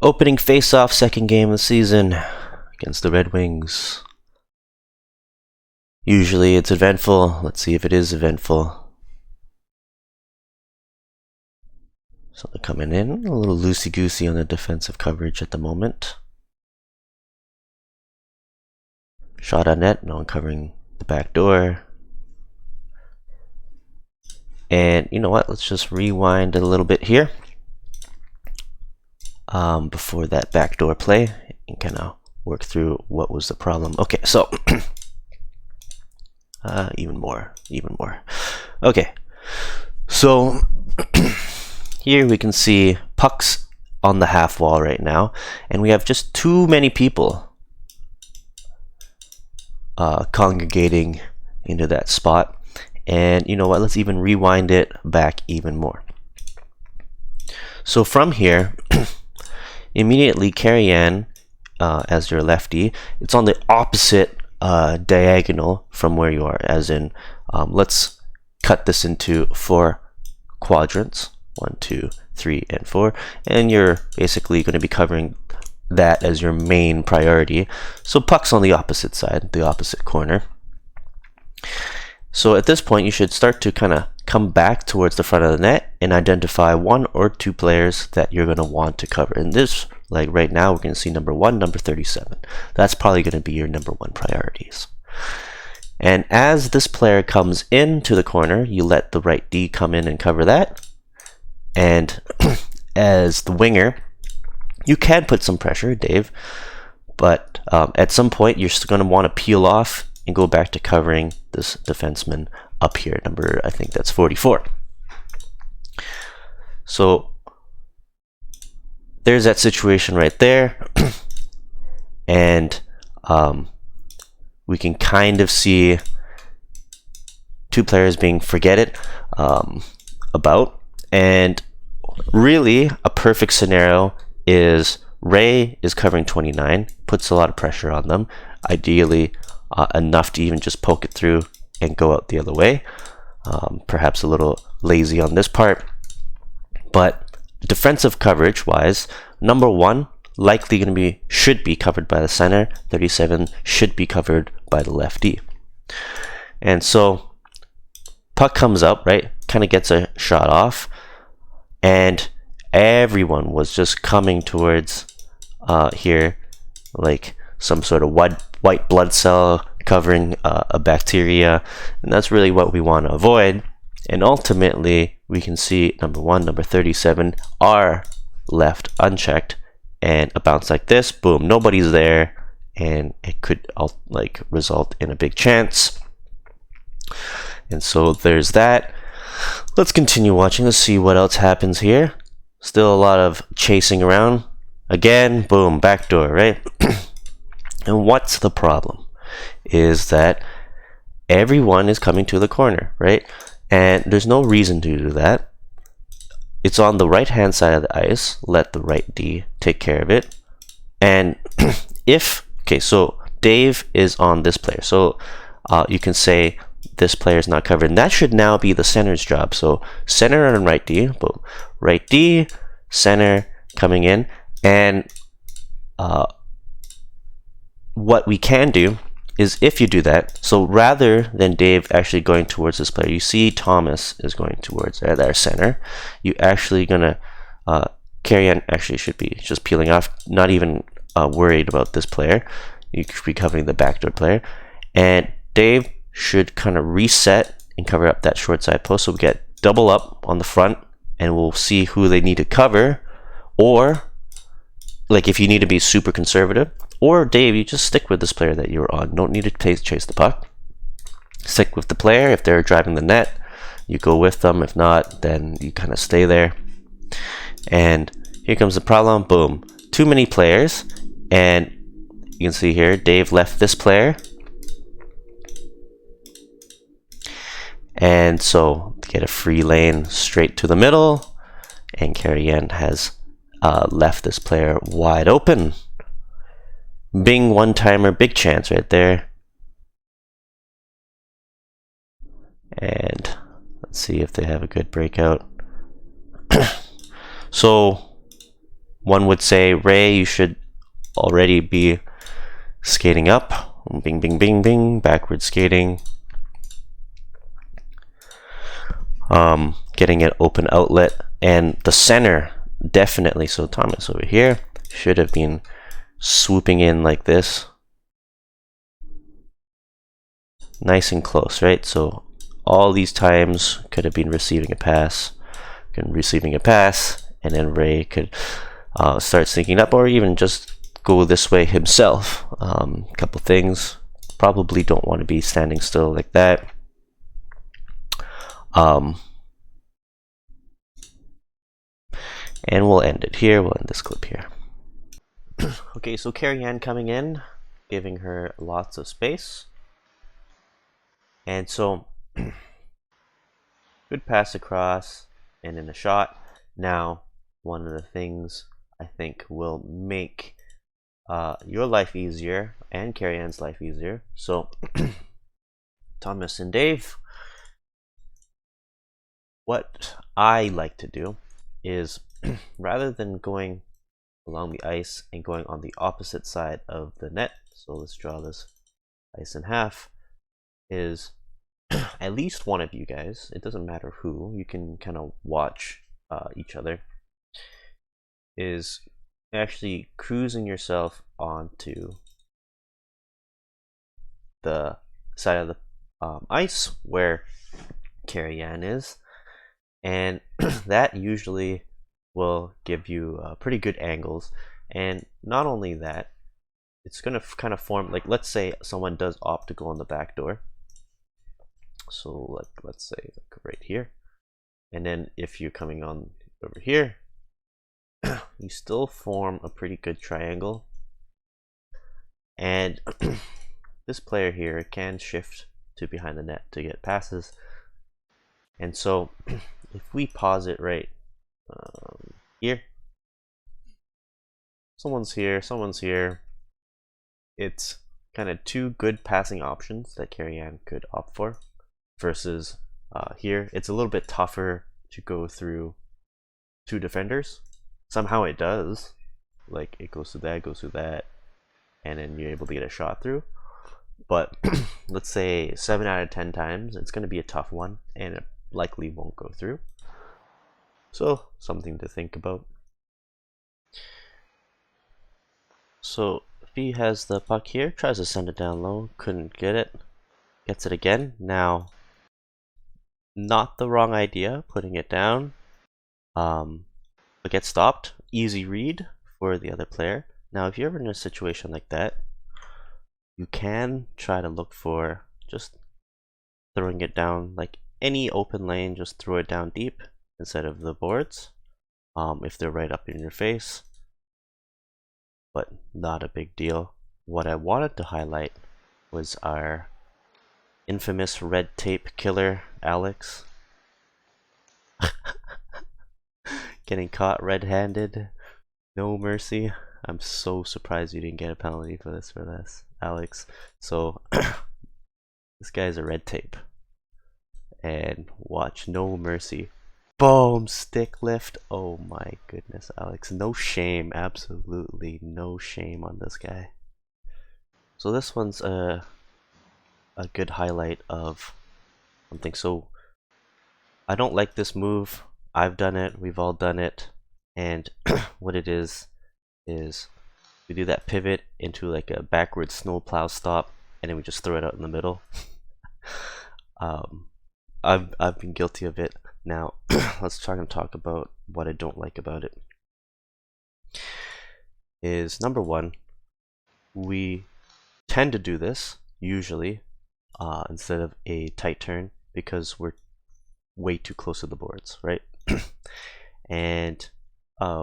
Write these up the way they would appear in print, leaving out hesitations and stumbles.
Opening face-off, second game of the season against the Red Wings. Usually it's eventful. Let's see if it is eventful. So they're coming in a little loosey-goosey on the defensive coverage at the moment. Shot on net, no one covering the back door. And you know what? Let's just rewind a little bit here. Before that backdoor play and kind of work through what was the problem. Okay, so even more. Okay, so here we can see pucks on the half wall right now, and we have just too many people congregating into that spot. And you know what? Let's even rewind it back even more. So from here. Immediately carry in as your lefty. It's on the opposite diagonal from where you are, as in let's cut this into 4 quadrants, 1, 2, 3, and 4, and you're basically going to be covering that as your main priority. So puck's on the opposite side, the opposite corner. So at this point you should start to kind of come back towards the front of the net and identify 1 or 2 players that you're going to want to cover. In this, like right now, we're going to see number 1, number 37. That's probably going to be your number 1 priorities. And as this player comes into the corner, you let the right D come in and cover that. And as the winger, you can put some pressure, Dave, but at some point you're still going to want to peel off and go back to covering this defenseman up here, number, I think that's 44. So there's that situation right there. And we can kind of see 2 players being forgetted about. And really a perfect scenario is Ray is covering 29, puts a lot of pressure on them, ideally enough to even just poke it through and go out the other way. Perhaps a little lazy on this part, but defensive coverage wise, number 1 likely going to be, should be covered by the center, 37 should be covered by the lefty. And so puck comes up, right, kind of gets a shot off, and everyone was just coming towards here like some sort of white blood cell covering a bacteria, and that's really what we want to avoid. And ultimately we can see number 1, number 37 are left unchecked, and a bounce like this, boom, nobody's there, and it could like result in a big chance. And so there's that. Let's continue watching. Let's see what else happens here. Still a lot of chasing around. Again, boom, backdoor, right? And what's the problem is that everyone is coming to the corner, right? And there's no reason to do that. It's on the right hand side of the ice. Let the right D take care of it. And okay, so Dave is on this player, so you can say this player is not covered, and that should now be the center's job. So center and right D, boom, right D, center coming in. And what we can do is, if you do that, so rather than Dave actually going towards this player, you see Thomas is going towards their center, you actually gonna carry on, actually should be just peeling off, not even worried about this player. You could be covering the backdoor player, and Dave should kind of reset and cover up that short side post, so we get double up on the front, and we'll see who they need to cover. Or like if you need to be super conservative, or Dave, you just stick with this player that you're on. Don't need to chase the puck. Stick with the player. If they're driving the net, you go with them. If not, then you kind of stay there. And here comes the problem. Boom. Too many players. And you can see here, Dave left this player. And so to get a free lane straight to the middle. And Carrie-Anne has left this player wide open. Bing, one-timer, big chance right there. And let's see if they have a good breakout. So One would say, Ray, you should already be skating up. Bing, bing, bing, bing. Backward skating. Getting an open outlet. And the center, definitely. So Thomas over here should have been swooping in like this. Nice and close, right? So all these times could have been receiving a pass. And then Ray could start sneaking up, or even just go this way himself. Couple things. Probably don't want to be standing still like that. And we'll end it here. We'll end this clip here. Okay, so Carrie Ann coming in, giving her lots of space. And so, good pass across and in a shot. Now, one of the things I think will make your life easier and Carrie Ann's life easier. So, Thomas and Dave, what I like to do is rather than going along the ice and going on the opposite side of the net, so let's draw this ice in half, is at least one of you guys, it doesn't matter who, you can kind of watch each other, is actually cruising yourself onto the side of the ice where Carrie Ann is, and that usually will give you pretty good angles. And not only that, it's going to kind of form, like, let's say someone does opt to go on the back door, so like let's say like right here, and then if you're coming on over here, you still form a pretty good triangle, and this player here can shift to behind the net to get passes. And so if we pause it right here, someone's here, it's kind of two good passing options that Carrie Ann could opt for, versus here it's a little bit tougher to go through two defenders. Somehow it does, like it goes through that, and then you're able to get a shot through. But let's say 7 out of 10 times it's going to be a tough one, and it likely won't go through. So something to think about. So B has the puck here, tries to send it down low, couldn't get it, gets it again. Now, not the wrong idea, putting it down, but gets stopped. Easy read for the other player. Now, if you're ever in a situation like that, you can try to look for just throwing it down, like any open lane, just throw it down deep instead of the boards, if they're right up in your face, but not a big deal. What I wanted to highlight was our infamous red tape killer, Alex. Getting caught red-handed, no mercy. I'm so surprised you didn't get a penalty for this, Alex. So this guy's a red tape, and watch, no mercy. Boom, stick lift. Oh my goodness, Alex, no shame, absolutely no shame on this guy. So this one's a good highlight of something. So I don't like this move. I've done it, we've all done it, and what it is we do that pivot into like a backward snowplow stop, and then we just throw it out in the middle. I've been guilty of it. Now let's try and talk about what I don't like about it. Is number one, we tend to do this usually instead of a tight turn because we're way too close to the boards, right? And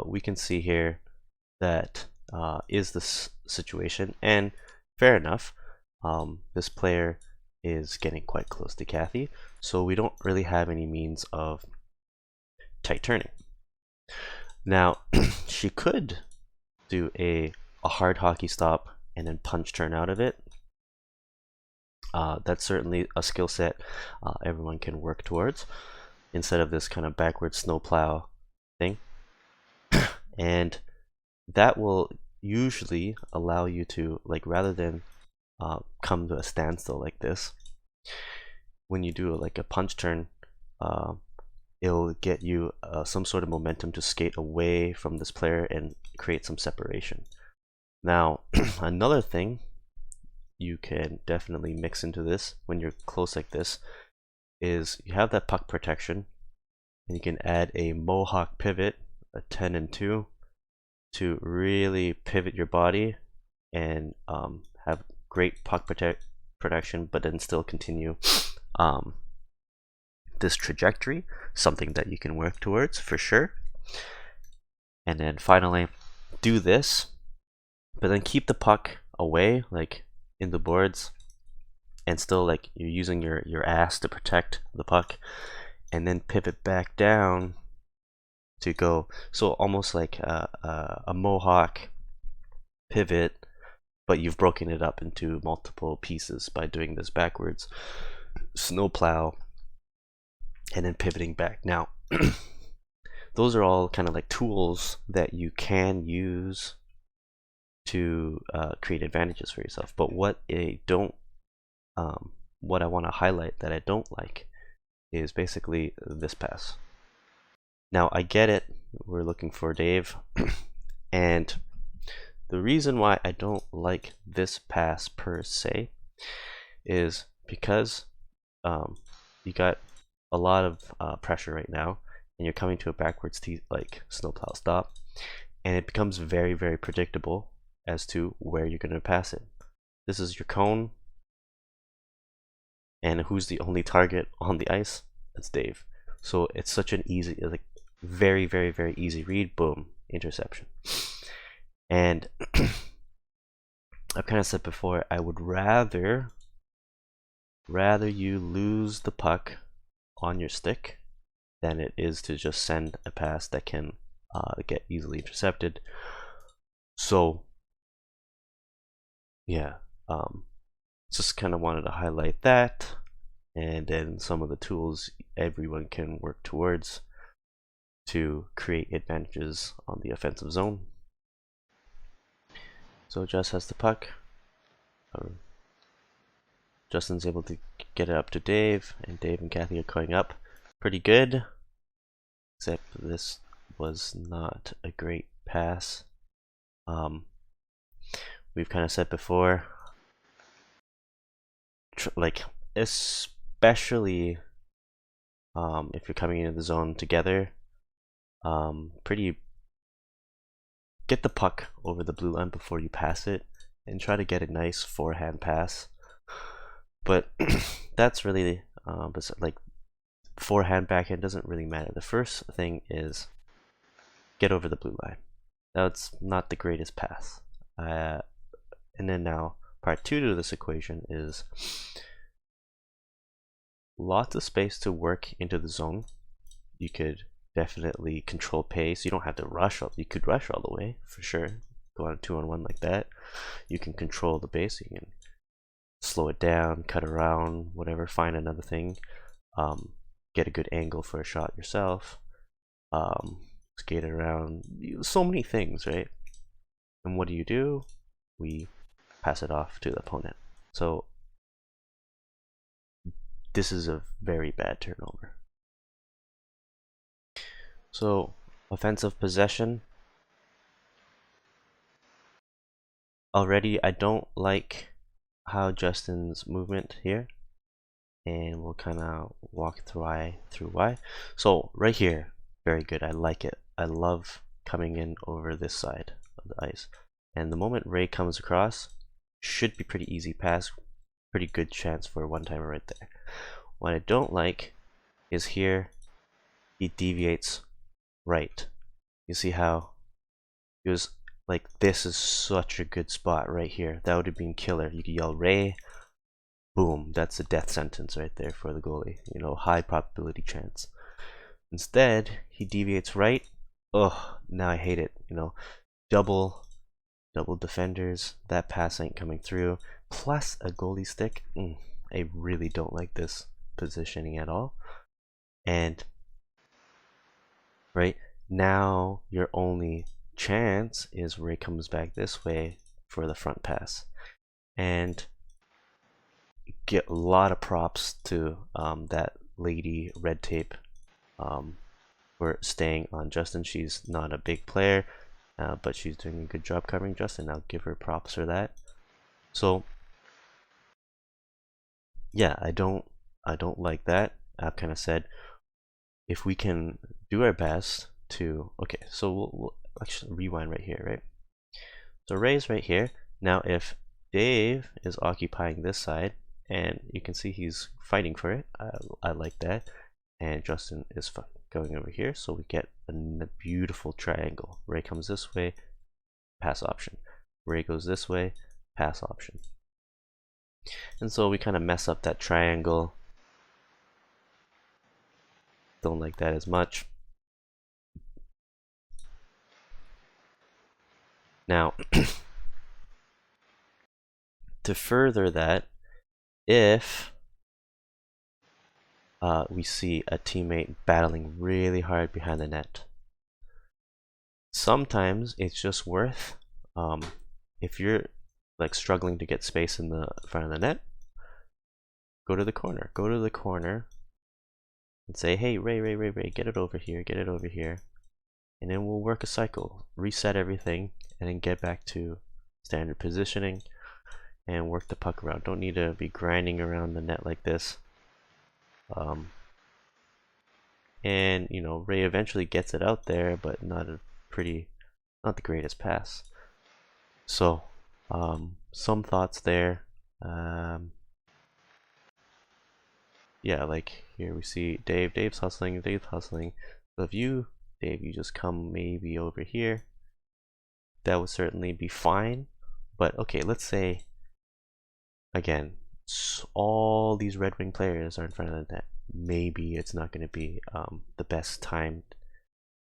we can see here that is this situation, and fair enough, this player is getting quite close to Kathy, so we don't really have any means of tight turning. Now she could do a hard hockey stop and then punch turn out of it. That's certainly a skill set everyone can work towards, instead of this kind of backward snowplow thing. And that will usually allow you to, like, rather than come to a standstill like this, when you do like a punch turn, uh, it'll get you some sort of momentum to skate away from this player and create some separation. Now, another thing you can definitely mix into this when you're close like this is you have that puck protection, and you can add a mohawk pivot, a 10 and 2, to really pivot your body and have great puck protection, but then still continue this trajectory, something that you can work towards for sure. And then finally, do this, but then keep the puck away, like in the boards, and still like you're using your ass to protect the puck, and then pivot back down to go, so almost like a mohawk pivot, but you've broken it up into multiple pieces by doing this backwards snowplow and then pivoting back. Now those are all kind of like tools that you can use to create advantages for yourself. But what I want to highlight that I don't like is basically this pass. Now I get it, we're looking for Dave, and the reason why I don't like this pass per se is because you got a lot of pressure right now, and you're coming to a backwards like snowplow stop, and it becomes very, very predictable as to where you're going to pass it. This is your cone, and who's the only target on the ice? It's Dave. So it's such an easy, like very, very, very easy read. Boom, interception. And I've kind of said before, I would rather you lose the puck on your stick than it is to just send a pass that can get easily intercepted. So yeah, just kind of wanted to highlight that, and then some of the tools everyone can work towards to create advantages on the offensive zone. So Jess has the puck. Justin's able to get it up to Dave, and Dave and Kathy are going up pretty good, except this was not a great pass. We've kind of said before, like especially if you're coming into the zone together, get the puck over the blue line before you pass it, and try to get a nice forehand pass. But that's really like forehand, backhand doesn't really matter. The first thing is get over the blue line. That's not the greatest pass. And then now part 2 to this equation is lots of space to work into the zone. You could definitely control pace. You don't have to rush. You could rush all the way for sure. Go on a 2-on-1 like that. You can control the pace. You can slow it down, cut around, whatever, find another thing, get a good angle for a shot yourself, skate around, so many things, right? And what do? We pass it off to the opponent. So this is a very bad turnover. So offensive possession, already I don't like how Justin's movement here, and we'll kind of walk through why. So right here, very good. I like it. I love coming in over this side of the ice, and the moment Ray comes across, should be pretty easy pass, pretty good chance for a one-timer right there. What I don't like is here he deviates right. You see how he was like, this is such a good spot right here. That would have been killer. You could yell Ray, boom, that's a death sentence right there for the goalie. You know, high probability chance. Instead, he deviates right. Oh, now I hate it. You know, double defenders. That pass ain't coming through. Plus a goalie stick. I really don't like this positioning at all. And right now, you're only chance is Ray comes back this way for the front pass. And get a lot of props to that lady Red Tape for staying on Justin. She's not a big player, but she's doing a good job covering Justin. I'll give her props for that. So yeah, I don't like that. I've kind of said if we can do our best to, okay, so we'll actually rewind right here, right? So Ray's right here. Now if Dave is occupying this side, and you can see he's fighting for it, I like that, and Justin is going over here, so we get a beautiful triangle. Ray comes this way, pass option. Ray goes this way, pass option. And so we kind of mess up that triangle. Don't like that as much. Now, to further that, if we see a teammate battling really hard behind the net, sometimes it's just worth, if you're like struggling to get space in the front of the net, go to the corner and say, hey, Ray, get it over here, and then we'll work a cycle, reset everything, and then get back to standard positioning and work the puck around. Don't need to be grinding around the net like this. And you know, Ray eventually gets it out there, but not the greatest pass. So some thoughts there. Yeah, like here we see Dave's hustling. So if you, Dave, you just come maybe over here, that would certainly be fine. But okay, let's say again, all these Red Wing players are in front of the net. Maybe it's not going to be the best time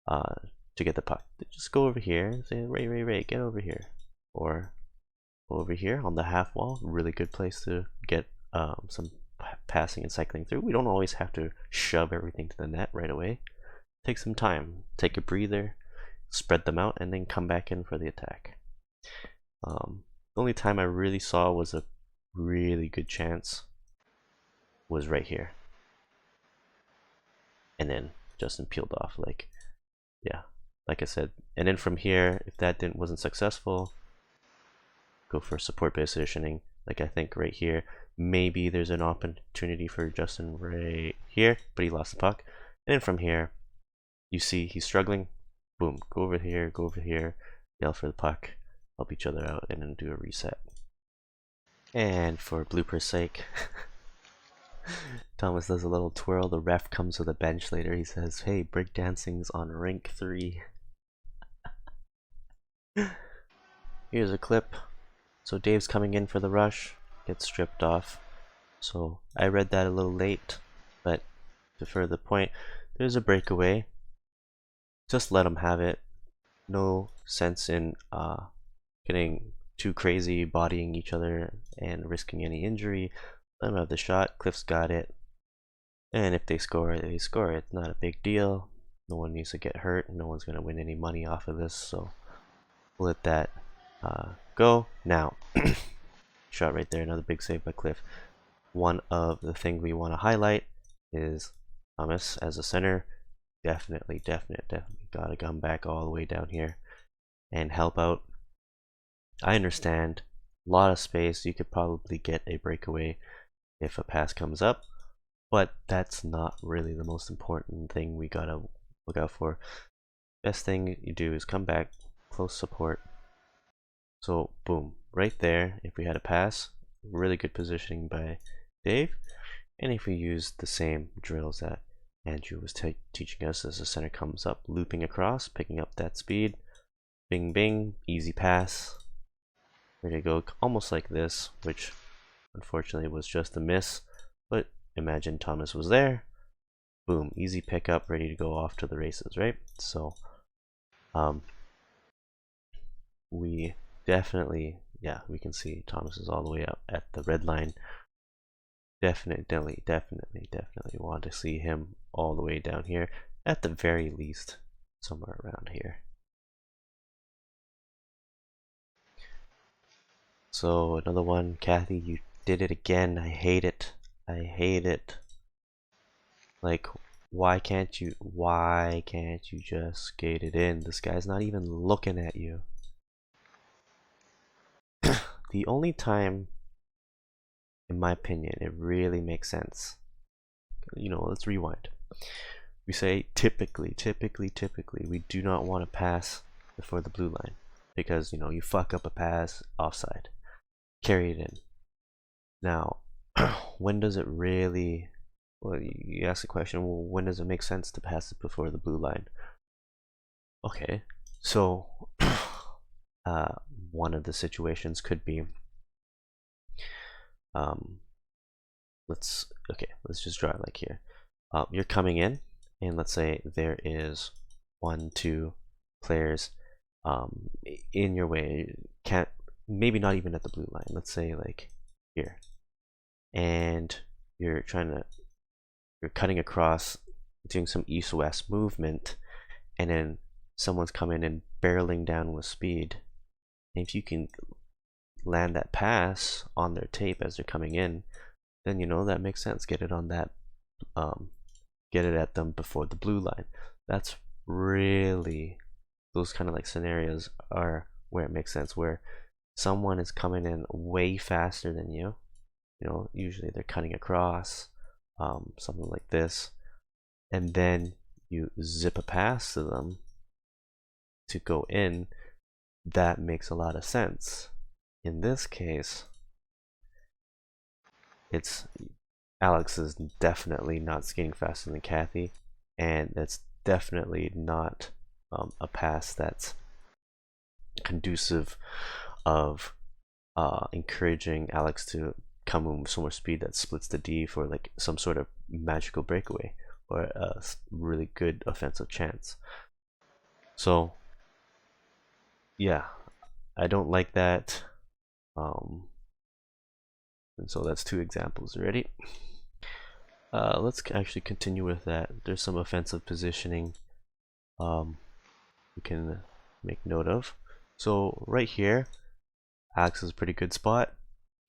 to get the puck. Just go over here and say, Ray, get over here, or over here on the half wall. Really good place to get some passing and cycling through. We don't always have to shove everything to the net right away. Take some time, take a breather, spread them out, and then come back in for the attack. The only time I really saw was a really good chance was right here, and then Justin peeled off. Like, yeah, like I said, and then from here, if that wasn't successful, go for support positioning. Like I think right here, maybe there's an opportunity for Justin right here, but he lost the puck. And then from here, you see he's struggling. Boom, go over here, yell for the puck, help each other out, and then do a reset. And for blooper's sake, Thomas does a little twirl. The ref comes with a bench later. He says, hey, breakdancing's on rank 3. Here's a clip. So Dave's coming in for the rush, gets stripped off. So I read that a little late, but to further point, there's a breakaway. Just let him have it. No sense in getting too crazy, bodying each other and risking any injury. Let them have the shot. Cliff's got it. And if they score, they score. It's not a big deal. No one needs to get hurt. No one's going to win any money off of this. So we'll let that go. Now, shot right there. Another big save by Cliff. One of the things we want to highlight is Thomas as a center. Definitely got to come back all the way down here and help out. I understand, a lot of space. You could probably get a breakaway if a pass comes up, but that's not really the most important thing we gotta look out for. Best thing you do is come back, close support. So boom, right there, if we had a pass, really good positioning by Dave. And if we use the same drills that Andrew was teaching us as the center comes up, looping across, picking up that speed, bing bing, easy pass, ready to go, almost like this, which unfortunately was just a miss, but imagine Thomas was there, boom, easy pickup, ready to go off to the races, right? So we definitely, yeah, we can see Thomas is all the way up at the red line. Definitely want to see him all the way down here, at the very least somewhere around here. So another one, Kathy, you did it again. I hate it. I hate it. Like, why can't you just skate it in? This guy's not even looking at you. The only time, in my opinion, it really makes sense. You know, let's rewind. We say typically, we do not want to pass before the blue line because, you know, you fuck up a pass, offside. Carry it in. Now, when does it really, well, you ask the question, well, when does it make sense to pass it before the blue line? Okay, so one of the situations could be, let's just draw it like here. You're coming in, and let's say there is 1, 2 players in your way. Can't, maybe not even at the blue line. Let's say like here, and you're cutting across, doing some east-west movement, and then someone's coming in barreling down with speed. And if you can land that pass on their tape as they're coming in, then you know that makes sense. Get it on that, get it at them before the blue line. That's really, those kind of like scenarios are where it makes sense, where someone is coming in way faster than you. You know, usually they're cutting across, something like this, and then you zip a pass to them to go in. That makes a lot of sense. In this case, it's Alex is definitely not skating faster than Kathy, and it's definitely not a pass that's conducive of encouraging Alex to come in with some more speed that splits the D for like some sort of magical breakaway or a really good offensive chance. So yeah, I don't like that. And so that's 2 examples already. Let's actually continue with that. There's some offensive positioning we can make note of. So right here, Alex is a pretty good spot.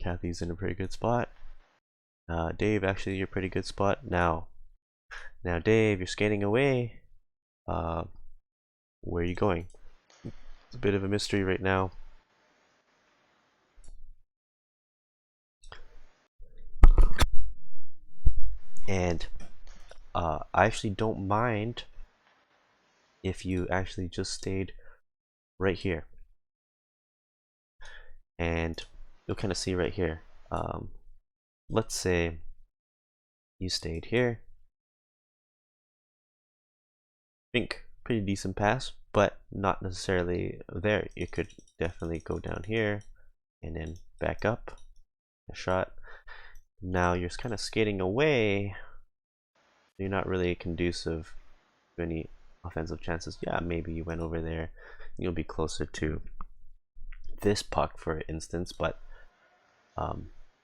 Kathy's in a pretty good spot. Dave, actually, you're a pretty good spot. Now Dave, you're skating away. Where are you going? It's a bit of a mystery right now. And I actually don't mind if you actually just stayed right here. And you'll kind of see right here. Let's say you stayed here. I think pretty decent pass, but not necessarily there. You could definitely go down here and then back up a shot. Now you're kind of skating away. You're not really conducive to any offensive chances. Yeah, maybe you went over there. You'll be closer to this puck, for instance, but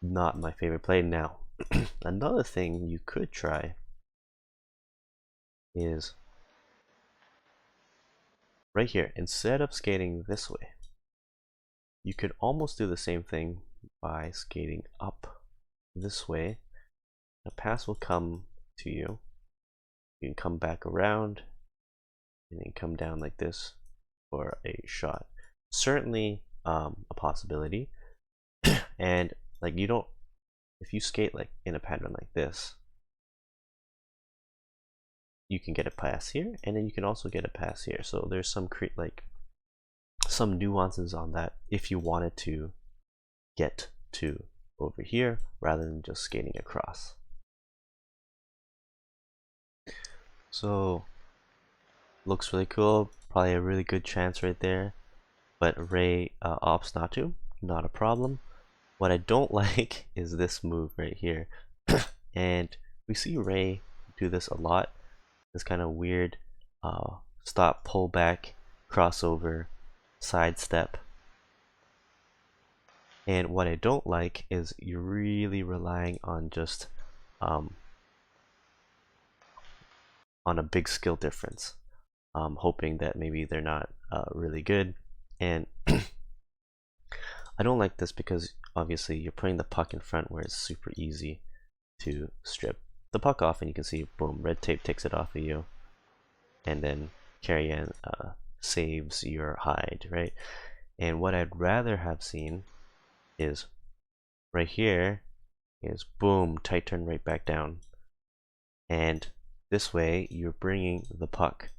not my favorite play. Now, another thing you could try is right here. Instead of skating this way, you could almost do the same thing by skating up this way. A pass will come to you. You can come back around and then come down like this for a shot. Certainly a possibility. And like, you don't, if you skate like in a pattern like this, you can get a pass here, and then you can also get a pass here. So there's some some nuances on that if you wanted to get to over here rather than just skating across. So looks really cool, probably a really good chance right there, but Ray opts not to. Not a problem. What I don't like is this move right here. And we see Ray do this a lot, this kind of weird stop, pull back, crossover, sidestep. And what I don't like is you're really relying on just on a big skill difference, hoping that maybe they're not really good. And I don't like this because obviously you're putting the puck in front where it's super easy to strip the puck off, and you can see, boom, red tape takes it off of you, and then carry-in saves your hide, right? And what I'd rather have seen is right here is boom, tight turn right back down, and this way you're bringing the puck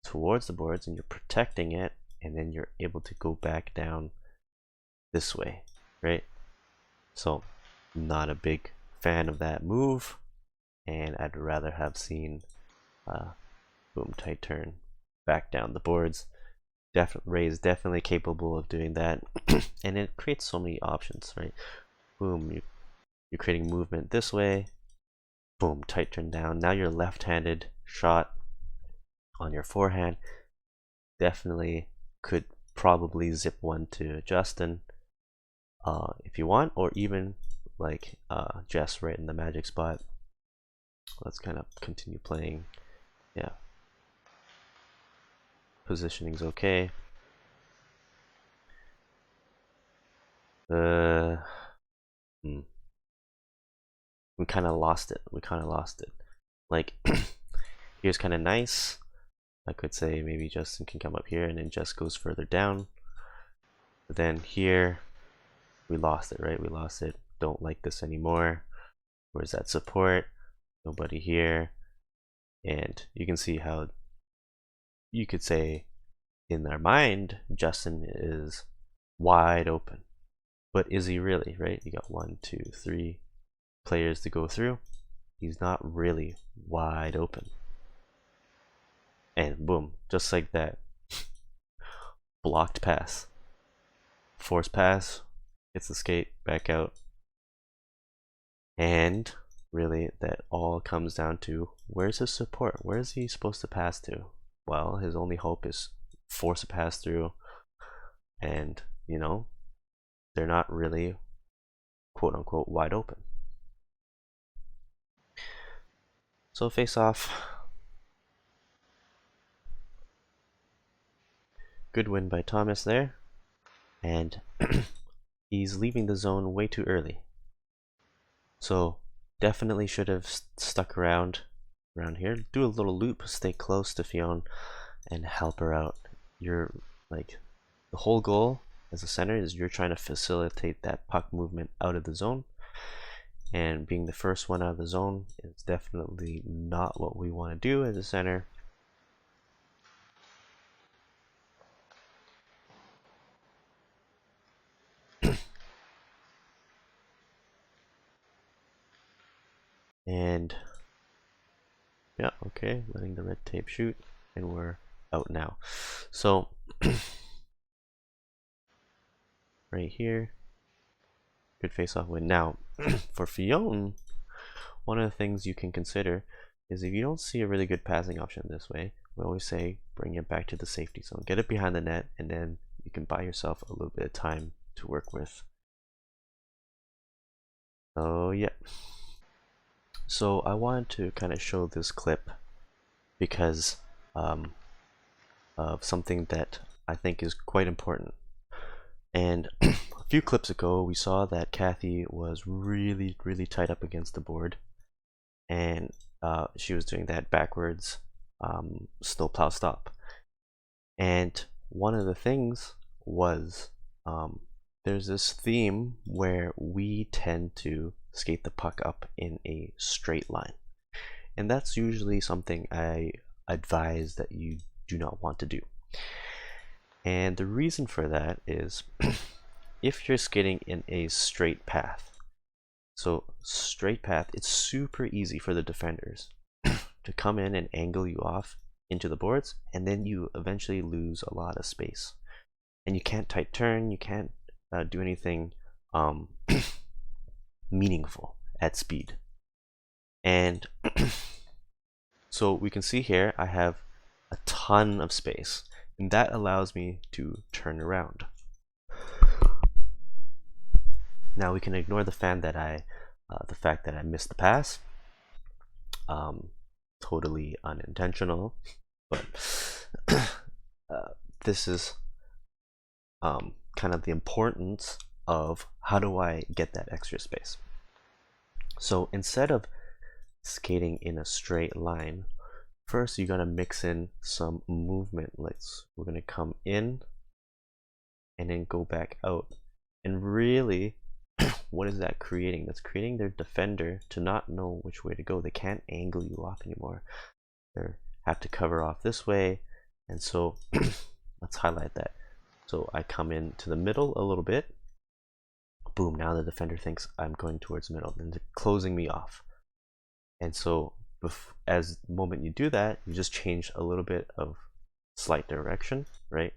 towards the boards and you're protecting it, and then you're able to go back down this way, right? So not a big fan of that move, and I'd rather have seen boom, tight turn back down the boards. Ray is definitely capable of doing that, and it creates so many options, right? Boom, you're creating movement this way, boom, tight turn down. Now your left-handed shot on your forehand definitely could probably zip one to Justin if you want, or even like Jess right in the magic spot. Let's kind of continue playing. Yeah, positioning's okay. We kind of lost it. Like, here's kind of nice. I could say maybe Justin can come up here and then Jess goes further down. But then here, we lost it, right? We lost it. Don't like this anymore. Where's that support? Nobody here. And you can see how you could say in our mind, Justin is wide open. But is he really, right? You got 1, 2, 3 players to go through. He's not really wide open. And boom, just like that. Blocked pass. Force pass. Gets the skate back out. And really, that all comes down to, where's his support? Where is he supposed to pass to? Well, his only hope is force a pass through, and you know, they're not really quote unquote wide open. So face off. Good win by Thomas there, and he's leaving the zone way too early. So definitely should have stuck around here. Do a little loop, stay close to Fionn, and help her out. You're like, the whole goal as a center is you're trying to facilitate that puck movement out of the zone, and being the first one out of the zone is definitely not what we want to do as a center. And yeah, okay, letting the red tape shoot, and we're out now. So right here, good face-off win. Now for Fionn, one of the things you can consider is, if you don't see a really good passing option this way, we always say bring it back to the safety zone, get it behind the net, and then you can buy yourself a little bit of time to work with. Oh yeah. So I wanted to kind of show this clip because of something that I think is quite important. And a few clips ago, we saw that Kathy was really tight up against the board, and she was doing that backwards snowplow stop. And one of the things was there's this theme where we tend to skate the puck up in a straight line, and that's usually something I advise that you do not want to do. And the reason for that is if you're skating in a straight path, so straight path, it's super easy for the defenders to come in and angle you off into the boards, and then you eventually lose a lot of space, and you can't tight turn, you can't do anything meaningful at speed. And so we can see here I have a ton of space, and that allows me to turn around. Now we can ignore the fact that I missed the pass. Totally unintentional, but this is kind of the importance of how do I get that extra space. So instead of skating in a straight line, first you gotta mix in some movement. We're gonna come in and then go back out. And really, what is that creating? That's creating their defender to not know which way to go. They can't angle you off anymore. They have to cover off this way. And so let's highlight that. So I come into the middle a little bit. Boom, now the defender thinks I'm going towards the middle, then they're closing me off. And so as the moment you do that, you just change a little bit of slight direction, right?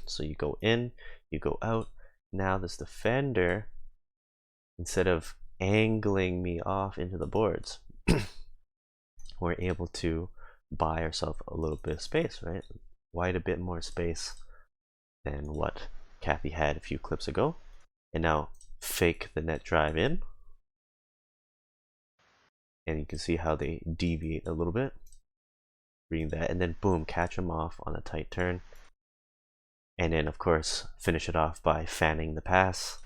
So you go in, you go out. Now this defender, instead of angling me off into the boards, we're able to buy ourselves a little bit of space, right? Quite a bit more space than what Kathy had a few clips ago. And now fake the net drive in. And you can see how they deviate a little bit. Reading that, and then boom, catch them off on a tight turn. And then of course, finish it off by fanning the pass.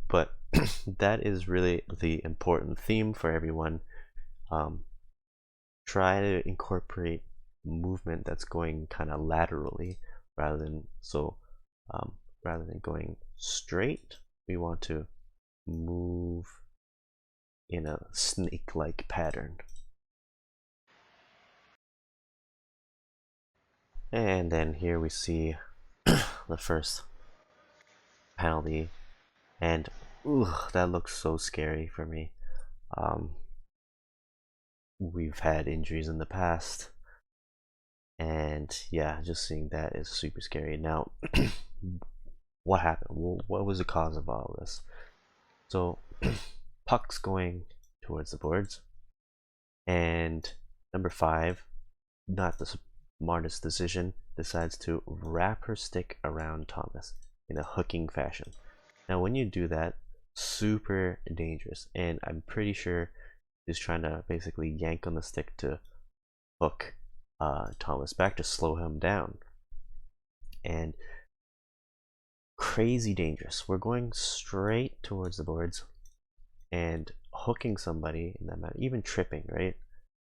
But that is really the important theme for everyone. Try to incorporate movement that's going kind of laterally rather than going straight. We want to move in a snake-like pattern. And then here we see the first penalty, and that looks so scary for me. We've had injuries in the past, and yeah, just seeing that is super scary. Now, what happened? What was the cause of all this? So, puck's going towards the boards, and number 5, not the smartest decision, decides to wrap her stick around Thomas in a hooking fashion. Now when you do that, super dangerous, and I'm pretty sure he's trying to basically yank on the stick to hook Thomas back to slow him down. And crazy dangerous. We're going straight towards the boards and hooking somebody in that manner, even tripping, right?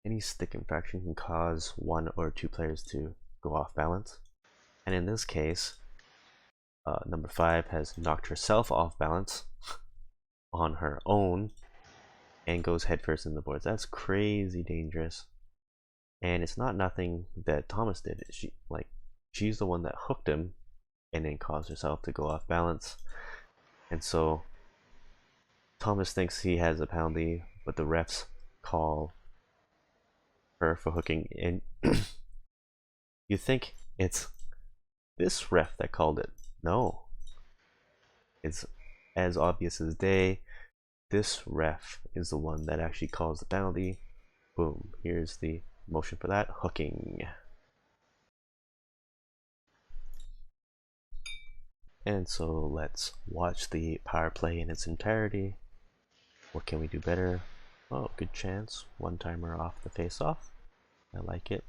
Any stick infraction can cause 1 or 2 players to go off balance. And in this case, number 5 has knocked herself off balance on her own and goes headfirst in the boards. That's crazy dangerous. And it's not nothing that Thomas did. She's the one that hooked him and then caused herself to go off balance. And so Thomas thinks he has a penalty, but the refs call her for hooking, and you think it's this ref that called it. No, it's as obvious as day. This ref is the one that actually calls the penalty. Boom, here's the motion for that, hooking. And so let's watch the power play in its entirety. What can we do better? Oh, good chance. One timer off the face-off. I like it.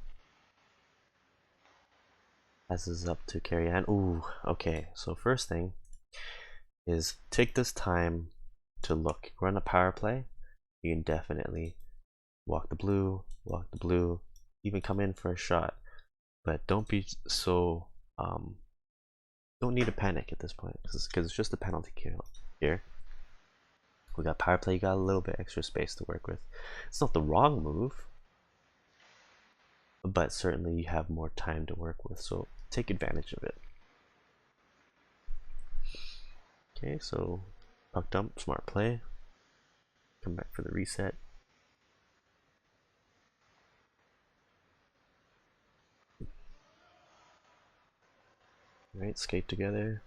Passes up to Carrie Ann. Ooh, okay. So first thing is take this time to look. We're on a power play. You can definitely walk the blue, even come in for a shot. But don't be so don't need to panic at this point because it's just a penalty kill here. We got power play, you got a little bit extra space to work with. It's not the wrong move, but certainly you have more time to work with, so take advantage of it. Okay, so puck dump, smart play. Come back for the reset. Alright, skate together.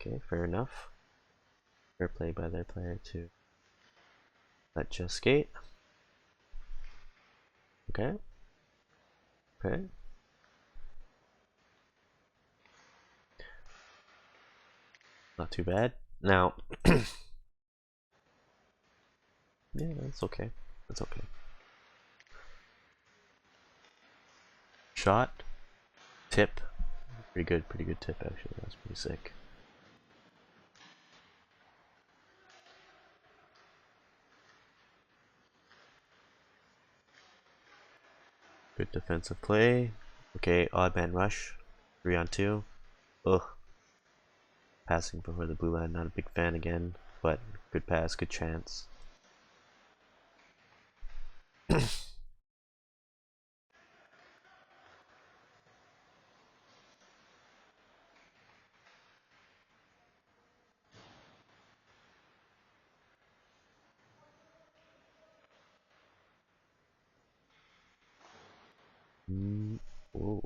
Okay, fair enough. Fair play by their player to let just skate. Okay. Okay. Not too bad. Now, yeah, that's okay. That's okay. Shot, tip, Pretty good tip actually. That was pretty sick. Good defensive play. Okay, odd man rush. 3 on 2. Ugh. Passing before the blue line, not a big fan again, but good pass, good chance. Oh.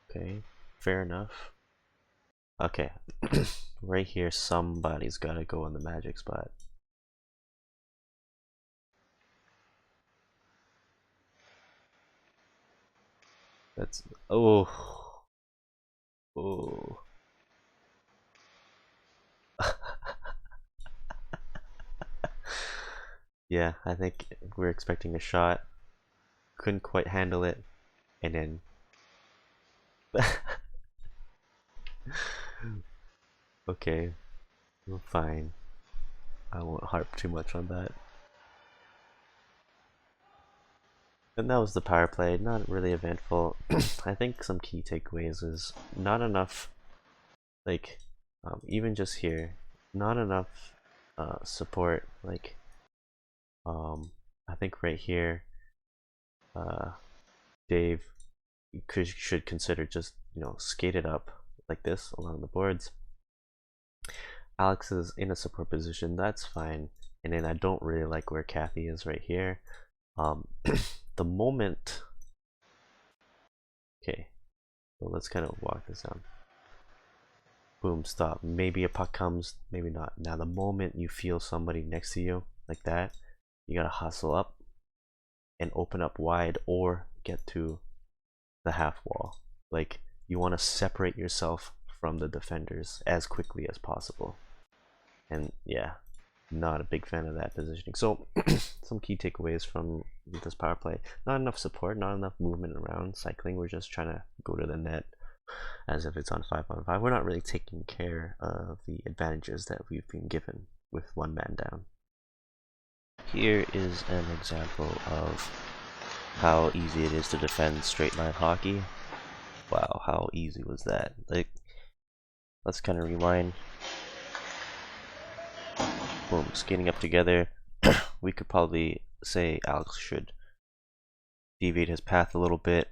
Okay, fair enough. Okay, right here, somebody's gotta go in the magic spot. That's oh. Oh. Yeah, I think we're expecting a shot. Couldn't quite handle it, and then okay, well, fine. I won't harp too much on that. And that was the power play, not really eventful. I think some key takeaways is not enough, like, even just here, not enough support. Like, I think right here, Dave should consider just, skate it up like this along the boards. Alex is in a support position, that's fine. And then I don't really like where Kathy is right here. The moment, okay, so let's kind of walk this down. Boom, stop. Maybe a puck comes, maybe not. Now the moment you feel somebody next to you like that, you gotta hustle up and open up wide or get to the half wall. Like, you want to separate yourself from the defenders as quickly as possible. And yeah, not a big fan of that positioning. So some key takeaways from this power play: not enough support, not enough movement around cycling. We're just trying to go to the net as if it's on 5-on-5. We're not really taking care of the advantages that we've been given with one man down. Here is an example of how easy it is to defend straight line hockey. Wow, how easy was that? Like, let's kind of rewind. Boom, skating up together. We could probably say Alex should deviate his path a little bit,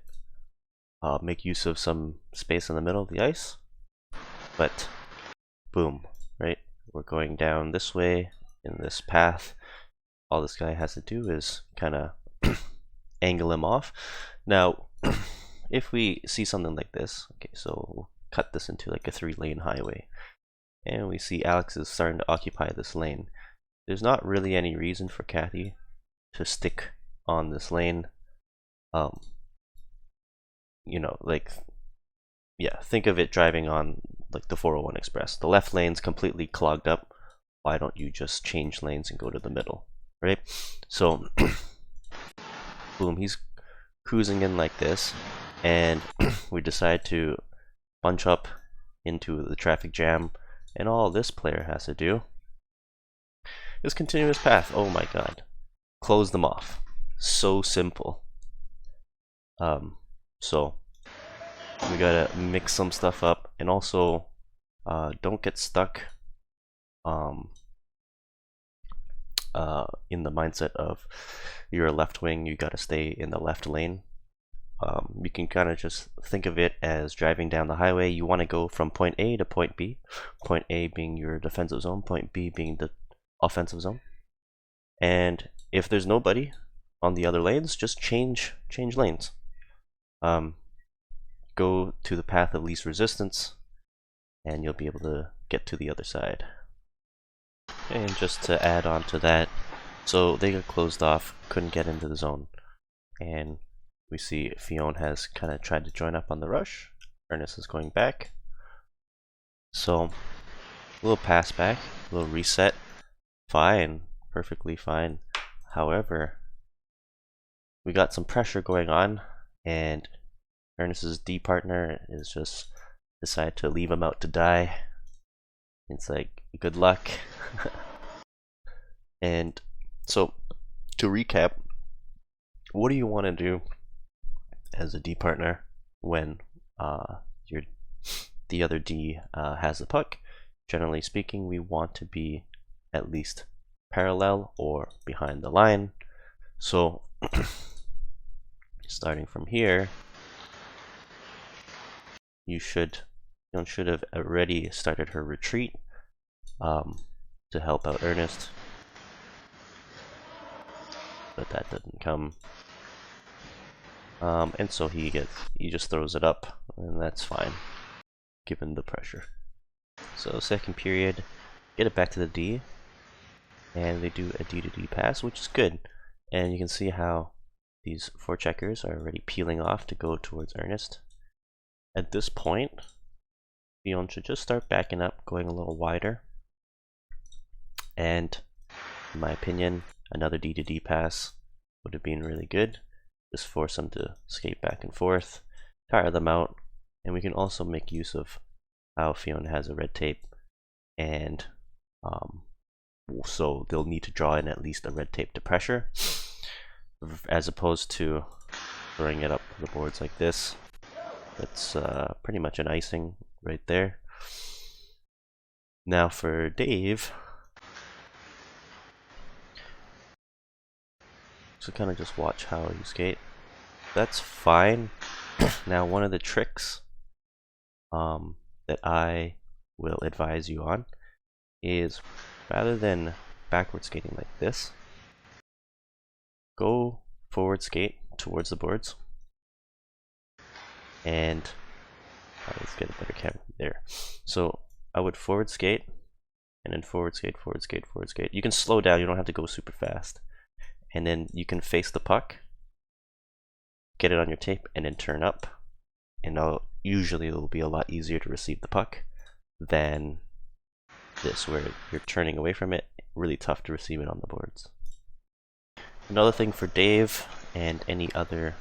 make use of some space in the middle of the ice, but boom, right? We're going down this way in this path. All this guy has to do is kind of angle him off. Now, if we see something like this, okay, so we'll cut this into like a 3-lane highway, and we see Alex is starting to occupy this lane. There's not really any reason for Kathy to stick on this lane. Like, yeah, think of it driving on like the 401 Express. The left lane's completely clogged up. Why don't you just change lanes and go to the middle, right? So, boom, he's cruising in like this, and we decide to bunch up into the traffic jam, and all this player has to do is continue his path. Oh my god. Close them off. So simple. So we gotta mix some stuff up, and also don't get stuck in the mindset of you're a left wing, you gotta stay in the left lane. You can kind of just think of it as driving down the highway. You want to go from point A to point B, point A being your defensive zone, point B being the offensive zone. And if there's nobody on the other lanes, just change lanes. Go to the path of least resistance, and you'll be able to get to the other side. And just to add on to that, so they got closed off, couldn't get into the zone, and we see Fionn has kind of tried to join up on the rush. Ernest is going back. So, a little pass back, a little reset. Fine, perfectly fine. However, we got some pressure going on, and Ernest's D partner is just decided to leave him out to die. It's like, good luck. And so, to recap, what do you want to do as a D partner when the other D has the puck? Generally speaking, we want to be at least parallel or behind the line. So starting from here, Fion should have already started her retreat to help out Ernest, but that didn't come. And so he just throws it up, and that's fine, given the pressure. So second period, get it back to the D, and they do a D to D pass, which is good. And you can see how these forecheckers are already peeling off to go towards Ernest. At this point, Fion should just start backing up, going a little wider. And in my opinion, another D to D pass would have been really good. Just force them to skate back and forth, tire them out, and we can also make use of how Fion has a red tape, and so they'll need to draw in at least a red tape to pressure, as opposed to throwing it up the boards like this. That's pretty much an icing right there. Now for Dave, so kind of just watch how you skate. That's fine. Now one of the tricks that I will advise you on is, rather than backward skating like this, go forward skate towards the boards. And let's get a better camera there. So I would forward skate, and then forward skate, forward skate, forward skate. You can slow down, you don't have to go super fast. And then you can face the puck, get it on your tape, and then turn up. And usually it'll be a lot easier to receive the puck than this, where you're turning away from it. Really tough to receive it on the boards. Another thing for Dave and any other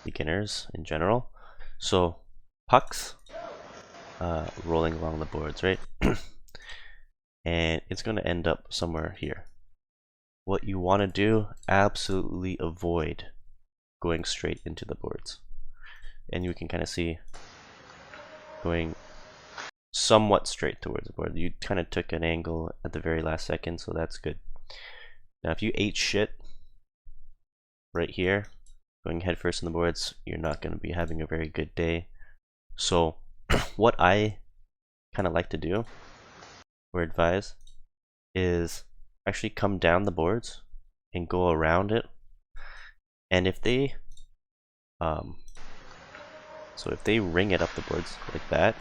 beginners in general. So pucks rolling along the boards, right? And it's going to end up somewhere here. What you want to do, absolutely avoid going straight into the boards. And you can kind of see going somewhat straight towards the board. You kind of took an angle at the very last second, so that's good. Now if you ate shit right here, going headfirst in the boards, you're not going to be having a very good day. So what I kind of like to do, or advise, is actually come down the boards and go around it. And if they so if they ring it up the boards like that,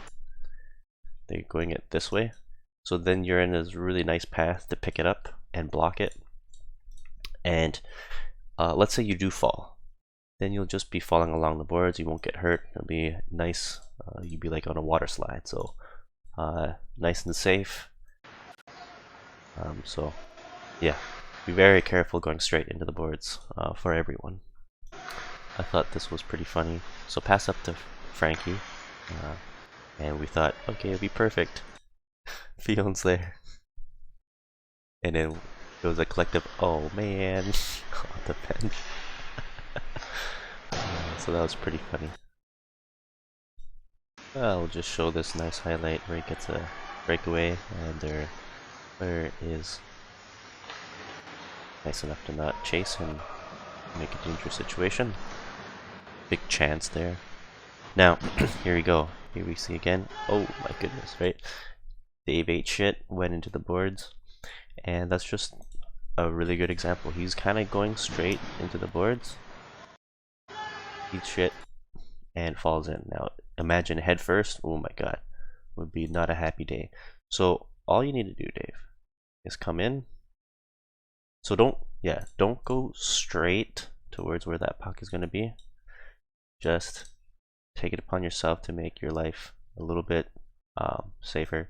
they're going it this way, so then you're in this really nice path to pick it up and block it. And let's say you do fall, then you'll just be falling along the boards, you won't get hurt, it'll be nice. You'd be like on a water slide, so nice and safe. So yeah, be very careful going straight into the boards for everyone. I thought this was pretty funny. So pass up to Frankie, and we thought, okay, it'll be perfect. Fion's there, and then it was a collective, oh man, on the bench. So that was pretty funny. I'll just show this nice highlight where he gets a breakaway, and their player is nice enough to not chase and make a dangerous situation. Big chance there. Now, here we go. Here we see again. Oh my goodness, right? Dave ate shit, went into the boards, and that's just a really good example. He's kind of going straight into the boards, eats shit, and falls in. Now, imagine head first. Oh my god, would be not a happy day. So all you need to do, Dave, is come in. So don't go straight towards where that puck is going to be. Just take it upon yourself to make your life a little bit safer.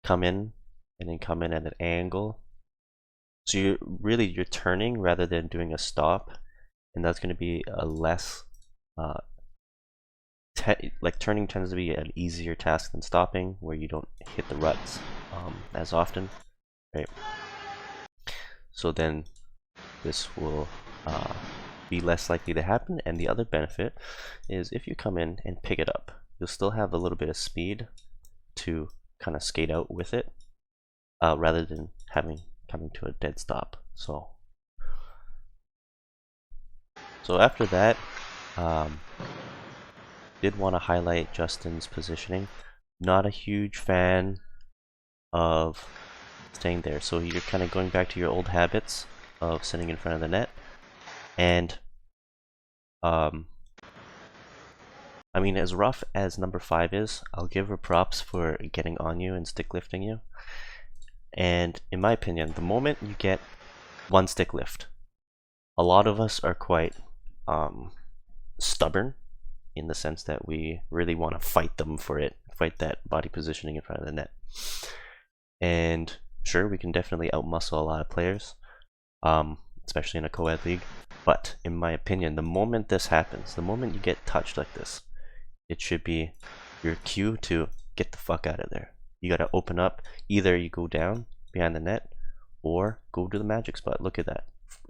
Come in, and then come in at an angle So you're turning rather than doing a stop, and that's going to be a less like turning tends to be an easier task than stopping, where you don't hit the ruts as often, right? So then this will be less likely to happen. And the other benefit is if you come in and pick it up, you'll still have a little bit of speed to kind of skate out with it, rather than coming to a dead stop. So after that, did want to highlight Justin's positioning. Not a huge fan of staying there. So you're kind of going back to your old habits of sitting in front of the net. And I mean, as rough as number 5 is, I'll give her props for getting on you and stick lifting you. And in my opinion, the moment you get one stick lift, a lot of us are quite stubborn, in the sense that we really want to fight them for it, fight that body positioning in front of the net. And sure, we can definitely outmuscle a lot of players, especially in a co-ed league. But in my opinion, the moment this happens, the moment you get touched like this, it should be your cue to get the fuck out of there. You got to open up. Either you go down behind the net or go to the magic spot. Look at that.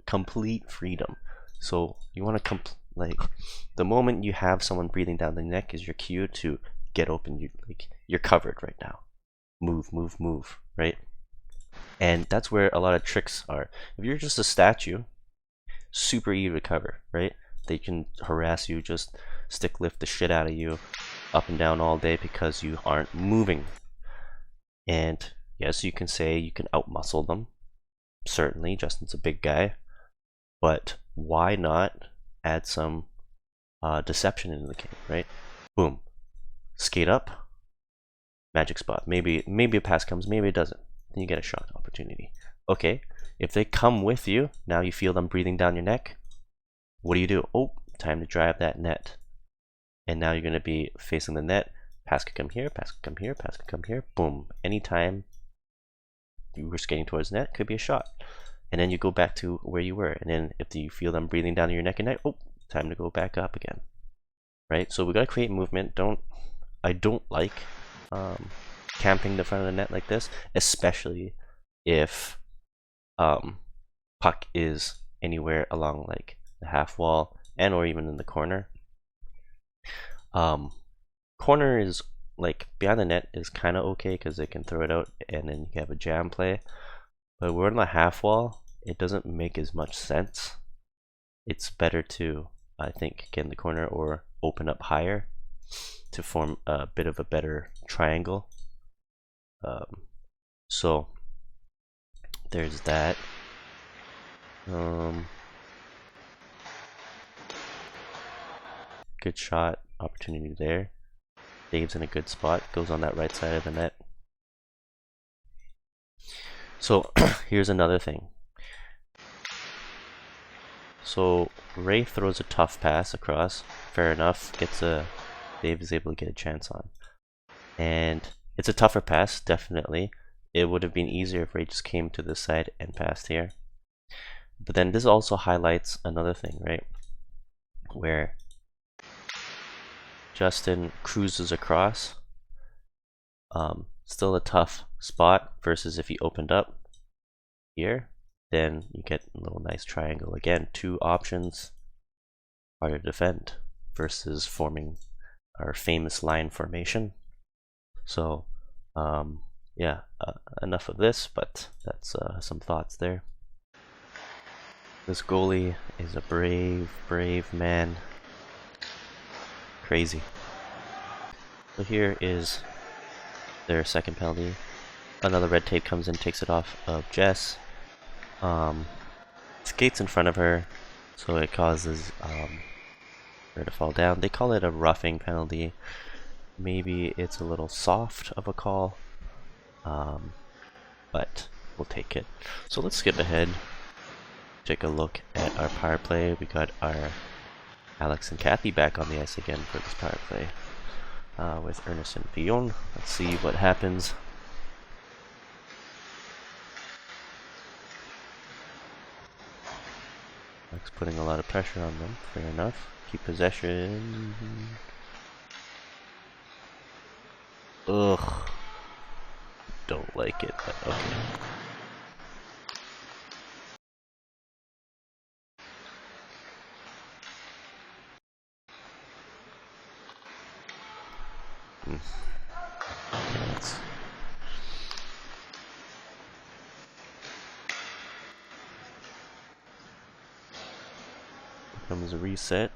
Complete freedom. So you want to like the moment you have someone breathing down the neck is your cue to get open. You're covered right now. Move, move, move, right? And that's where a lot of tricks are. If you're just a statue, super easy to cover, right? They can harass you, just stick lift the shit out of you up and down all day because you aren't moving. And yes, you can say you can outmuscle them. Certainly, Justin's a big guy. But why not add some deception into the game, right? Boom. Skate up. Magic spot. Maybe a pass comes, maybe it doesn't. Then you get a shot opportunity. Okay, if they come with you, now you feel them breathing down your neck. What do? Oh, time to drive that net. And now you're going to be facing the net. Pass could come here, pass could come here, pass could come here. Boom. Anytime you were skating towards net, could be a shot. And then you go back to where you were. And then if you feel them breathing down your neck and neck, oh, time to go back up again. Right? So we got to create movement. I don't like camping the front of the net like this, especially if puck is anywhere along like the half wall and or even in the corner. Corner is like behind the net is kind of okay because they can throw it out and then you have a jam play. But we're on the half wall, it doesn't make as much sense. It's better to, I think, get in the corner or open up higher to form a bit of a better triangle. So there's that. Good shot opportunity there. Dave's in a good spot, goes on that right side of the net. So here's another thing. So Ray throws a tough pass across, fair enough, Dave is able to get a chance on. And it's a tougher pass, definitely. It would have been easier if Ray just came to this side and passed here. But then this also highlights another thing, right? Where Justin cruises across. Still a tough spot versus if he opened up here, then you get a little nice triangle. Again, two options are to defend versus forming our famous line formation. So yeah, enough of this, but that's some thoughts there. This goalie is a brave man. Crazy. So here is their second penalty. Another red tape comes in, takes it off of Jess. Skates in front of her, so it causes her to fall down. They call it a roughing penalty. Maybe it's a little soft of a call, but we'll take it. So let's skip ahead. Take a look at our power play. We got our Alex and Kathy back on the ice again for this power play with Ernest and Fillon. Let's see what happens. That's putting a lot of pressure on them. Fair enough. Keep possession. Ugh. Don't like it, but okay. Yeah, comes a reset.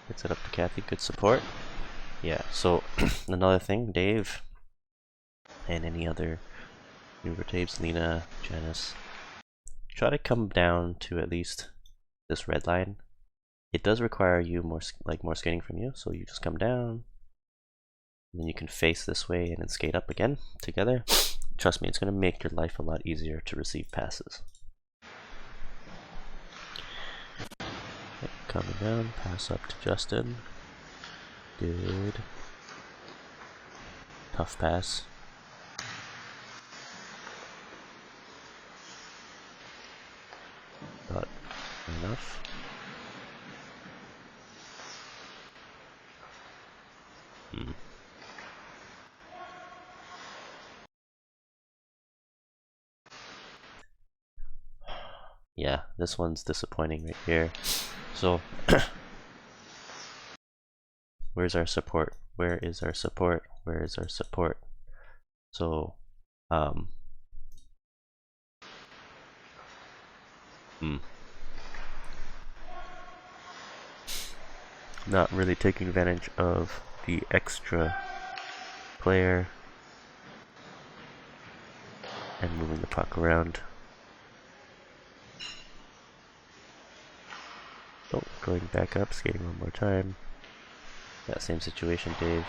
Gets it up to Kathy. Good support. Yeah, so another thing, Dave, and any other newer tapes, Lena, Janice, try to come down to at least this red line. It does require you more skating from you, so you just come down, and then you can face this way and then skate up again together. Trust me, it's going to make your life a lot easier to receive passes. Okay, coming down, pass up to Justin. Good. Tough pass. Not enough. Yeah, this one's disappointing right here. So, where's our support? Where is our support? Where is our support? So, not really taking advantage of the extra player and moving the puck around. Oh, going back up, skating one more time. That same situation, Dave.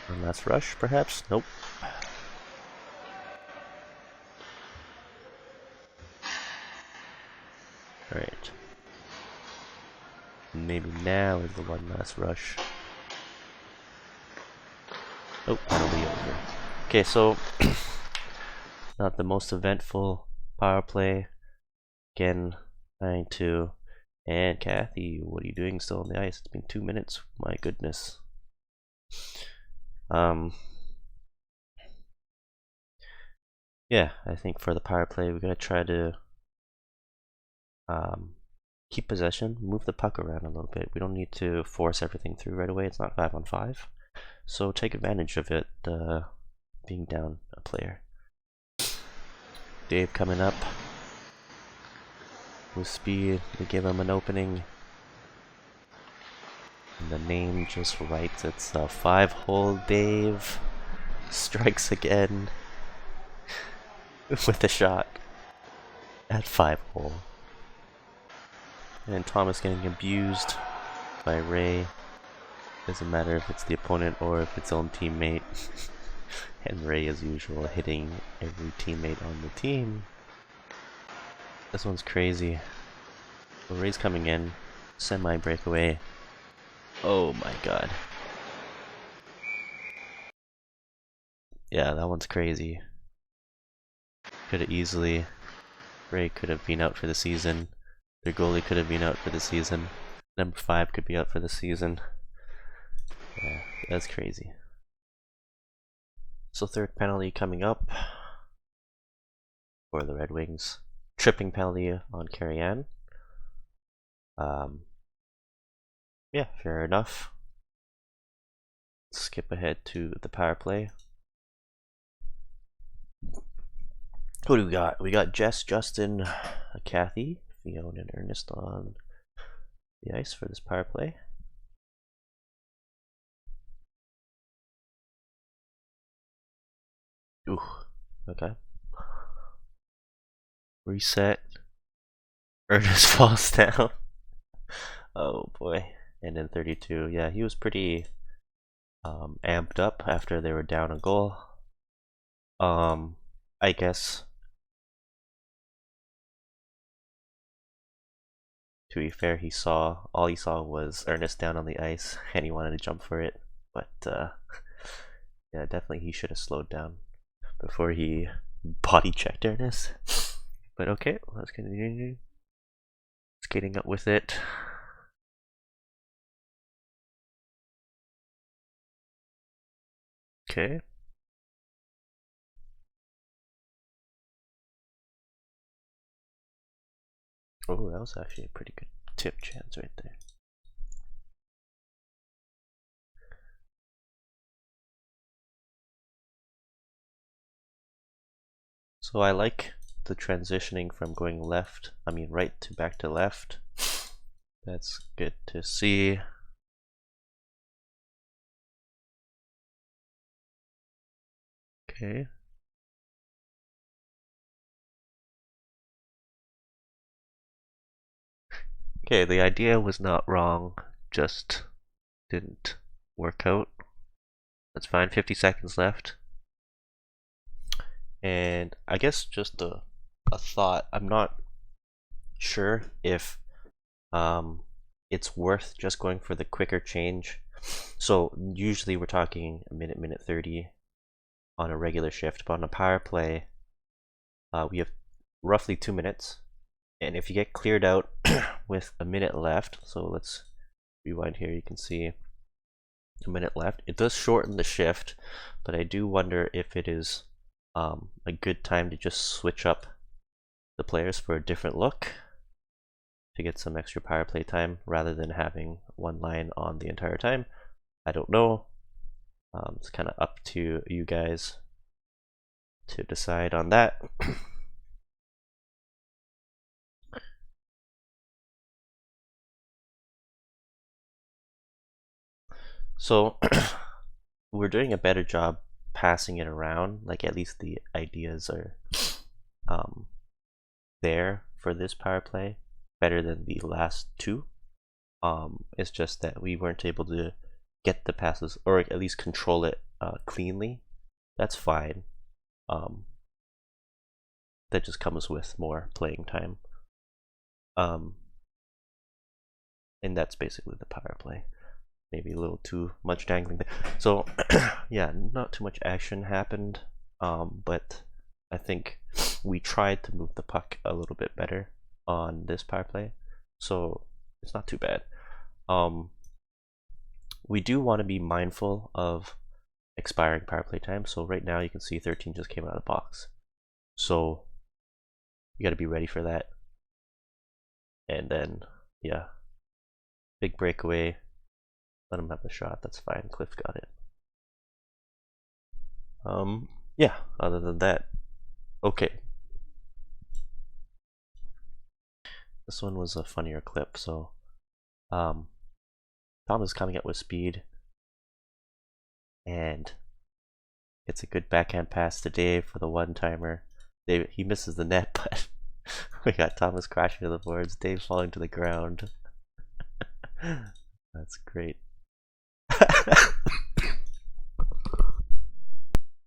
One last rush, perhaps? Nope. Alright. Maybe now is the one last rush. Oh, penalty over. Okay, so not the most eventful power play. Again, 9-2. And Kathy, what are you doing still on the ice? It's been 2 minutes. My goodness. Yeah, I think for the power play, we're gonna try to keep possession, move the puck around a little bit. We don't need to force everything through right away. It's not 5-on-5, so take advantage of it being down a player. Dave coming up with speed. We give him an opening. And the name just writes it's a 5-hole Dave. Strikes again with a shot at 5-hole. And Thomas getting abused by Ray. Doesn't matter if it's the opponent or if it's own teammate. And Ray, as usual, hitting every teammate on the team. This one's crazy. So Ray's coming in. Semi-breakaway. Oh my god. Yeah, that one's crazy. Could have easily... Ray could have been out for the season. Their goalie could have been out for the season. Number 5 could be out for the season. Yeah, that's crazy. So third penalty coming up for the Red Wings. Tripping penalty on Carrie Ann. Yeah, fair enough. Skip ahead to the power play. Who do we got? We got Jess, Justin, Kathy, Fiona, and Ernest on the ice for this power play. Ooh, okay. Reset. Ernest falls down. Oh boy. And then 32. Yeah, he was pretty amped up after they were down a goal. I guess To be fair, all he saw was Ernest down on the ice, and he wanted to jump for it. But yeah, definitely he should have slowed down before he body checked Ernest. But okay, let's continue skating up with it. Okay. Oh, that was actually a pretty good tip chance right there. So I like the transitioning from going right to back to left. That's good to see. Okay. Okay, the idea was not wrong, just didn't work out. That's fine, 50 seconds left. And I guess just a thought, I'm not sure if it's worth just going for the quicker change. So usually we're talking a minute 30 on a regular shift, but on a power play, we have roughly 2 minutes. And if you get cleared out with a minute left, so let's rewind here, you can see a minute left. It does shorten the shift, but I do wonder if it is a good time to just switch up the players for a different look to get some extra power play time rather than having one line on the entire time. I don't know. It's kind of up to you guys to decide on that. So we're doing a better job passing it around, like at least the ideas are there for this power play, better than the last two. It's just that we weren't able to get the passes, or at least control it cleanly. That's fine. That just comes with more playing time. And that's basically the power play. Maybe a little too much dangling there. So yeah, not too much action happened, but I think we tried to move the puck a little bit better on this power play, so it's not too bad. We do want to be mindful of expiring power play time. So right now you can see 13 just came out of the box, so you got to be ready for that. And then yeah, big breakaway, let him have the shot, that's fine, Cliff got it. Yeah, other than that, okay. This one was a funnier clip. So Tom is coming up with speed, and it's a good backhand pass to Dave for the one-timer. He misses the net, but we got Thomas crashing to the boards, Dave falling to the ground. That's great.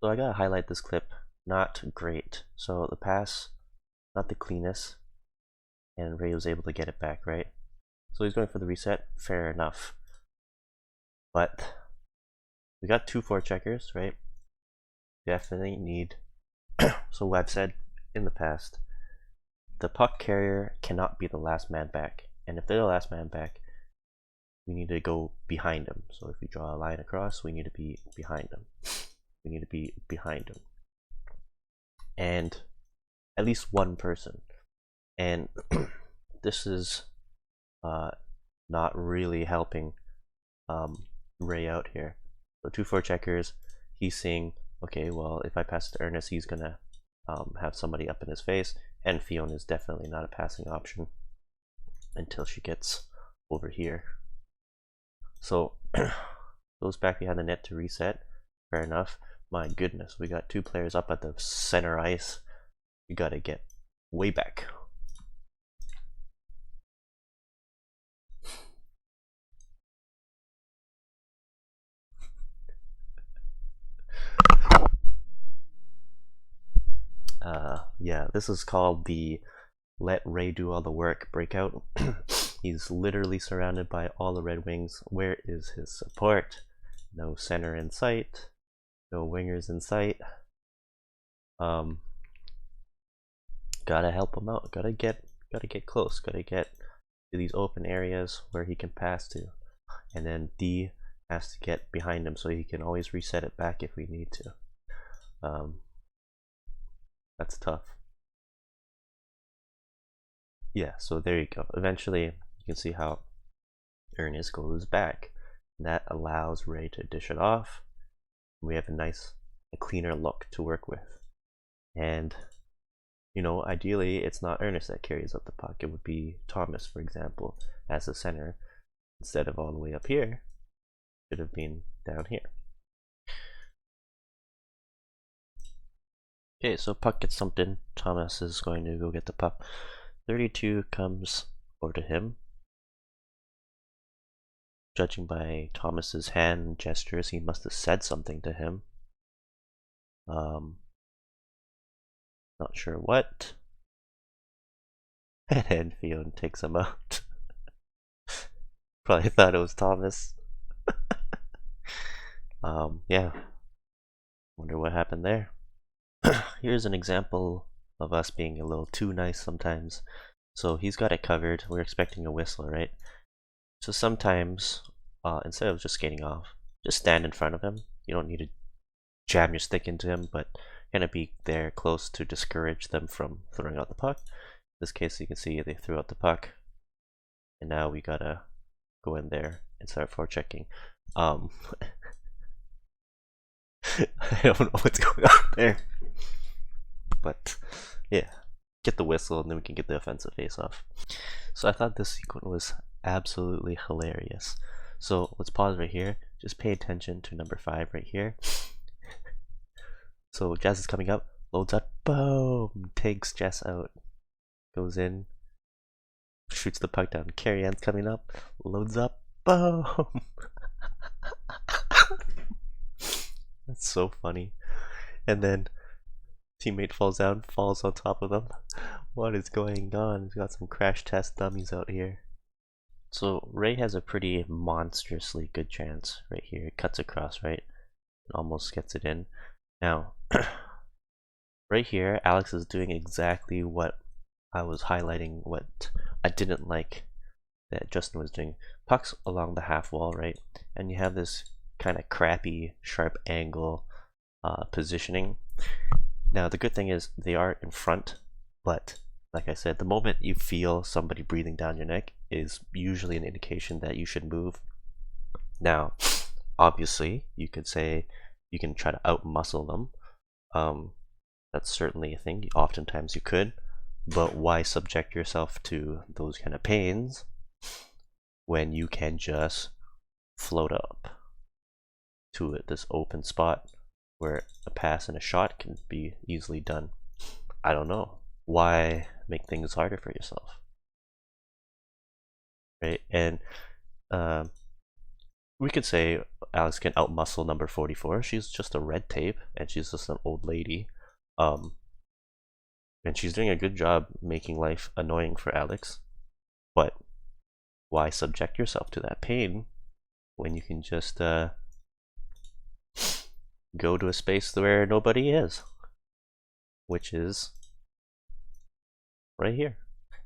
So I gotta highlight this clip. Not great. So the pass, not the cleanest, and Ray was able to get it back, right? So he's going for the reset, fair enough. But we got 2 forecheckers, right? Definitely need, so I've said in the past, the puck carrier cannot be the last man back. And if they're the last man back, we need to go behind them. So if we draw a line across, we need to be behind them. We need to be behind them. And at least one person. And this is not really helping Ray out here. So 2 forecheckers, he's seeing, okay, well, if I pass to Ernest, he's gonna have somebody up in his face, and Fiona is definitely not a passing option until she gets over here. So goes back behind the net to reset. Fair enough. My goodness, we got 2 players up at the center ice. We gotta get way back. Yeah, this is called the let Ray do all the work breakout. He's literally surrounded by all the Red Wings. Where is his support? No center in sight. No wingers in sight. Gotta help him out. Gotta get close. Gotta get to these open areas where he can pass to. And then D has to get behind him so he can always reset it back if we need to. That's tough. Yeah, so there you go. Eventually, you can see how Ernest goes back. And that allows Ray to dish it off. We have a cleaner look to work with. And, you know, ideally, it's not Ernest that carries up the puck. It would be Thomas, for example, as the center. Instead of all the way up here, it should have been down here. Okay, so puck gets thumped in. Thomas is going to go get the puck. 32 comes over to him. Judging by Thomas's hand gestures, he must have said something to him. Not sure what. And then Fiona takes him out. Probably thought it was Thomas. Yeah. Wonder what happened there. Here's an example of us being a little too nice sometimes. So he's got it covered. We're expecting a whistle, right? So sometimes, instead of just skating off, just stand in front of him. You don't need to jam your stick into him, but kind of be there close to discourage them from throwing out the puck. In this case, you can see they threw out the puck, and now we gotta go in there and start forechecking. I don't know what's going on there, but yeah, get the whistle and then we can get the offensive face-off. So I thought this sequence was absolutely hilarious. So let's pause right here. Just pay attention to number 5 right here. So Jazz is coming up, loads up, boom, takes Jess out, goes in, shoots the puck down. Carrie Ann's coming up, loads up, boom. That's so funny. And then teammate falls down, falls on top of them. What is going on? He's got some crash test dummies out here. So Ray has a pretty monstrously good chance right here. It cuts across, right? It almost gets it in. Now, right here, Alex is doing exactly what I was highlighting, what I didn't like that Justin was doing. Puck's along the half wall, right? And you have this kind of crappy, sharp angle positioning. Now, the good thing is they are in front, but like I said, the moment you feel somebody breathing down your neck is usually an indication that you should move. Now, obviously, you could say you can try to out-muscle them. That's certainly a thing. Oftentimes you could, but why subject yourself to those kind of pains when you can just float up to this open spot where a pass and a shot can be easily done? I don't know. Why make things harder for yourself? Right? And we could say Alex can outmuscle number 44. She's just a red tape and she's just an old lady. And she's doing a good job making life annoying for Alex. But why subject yourself to that pain when you can just go to a space where nobody is, which is right here.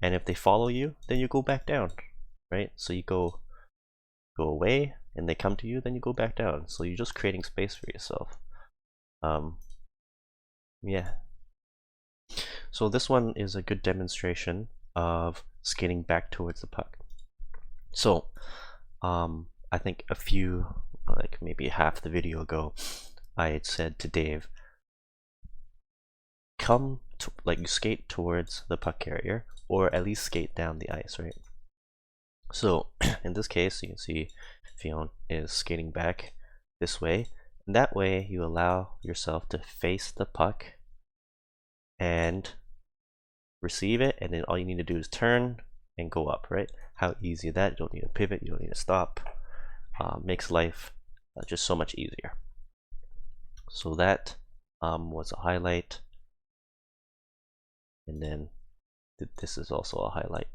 And if they follow you, then you go back down, right? So you go away and they come to you, then you go back down. So you're just creating space for yourself. Yeah. So this one is a good demonstration of skating back towards the puck. So I think like maybe half the video ago, I had said to Dave, skate towards the puck carrier, or at least skate down the ice, right? So in this case, you can see Fiona is skating back this way, and that way you allow yourself to face the puck and receive it, and then all you need to do is turn and go up, right? How easy is that? You don't need to pivot, you don't need to stop. Makes life just so much easier. So that was a highlight, and then this is also a highlight.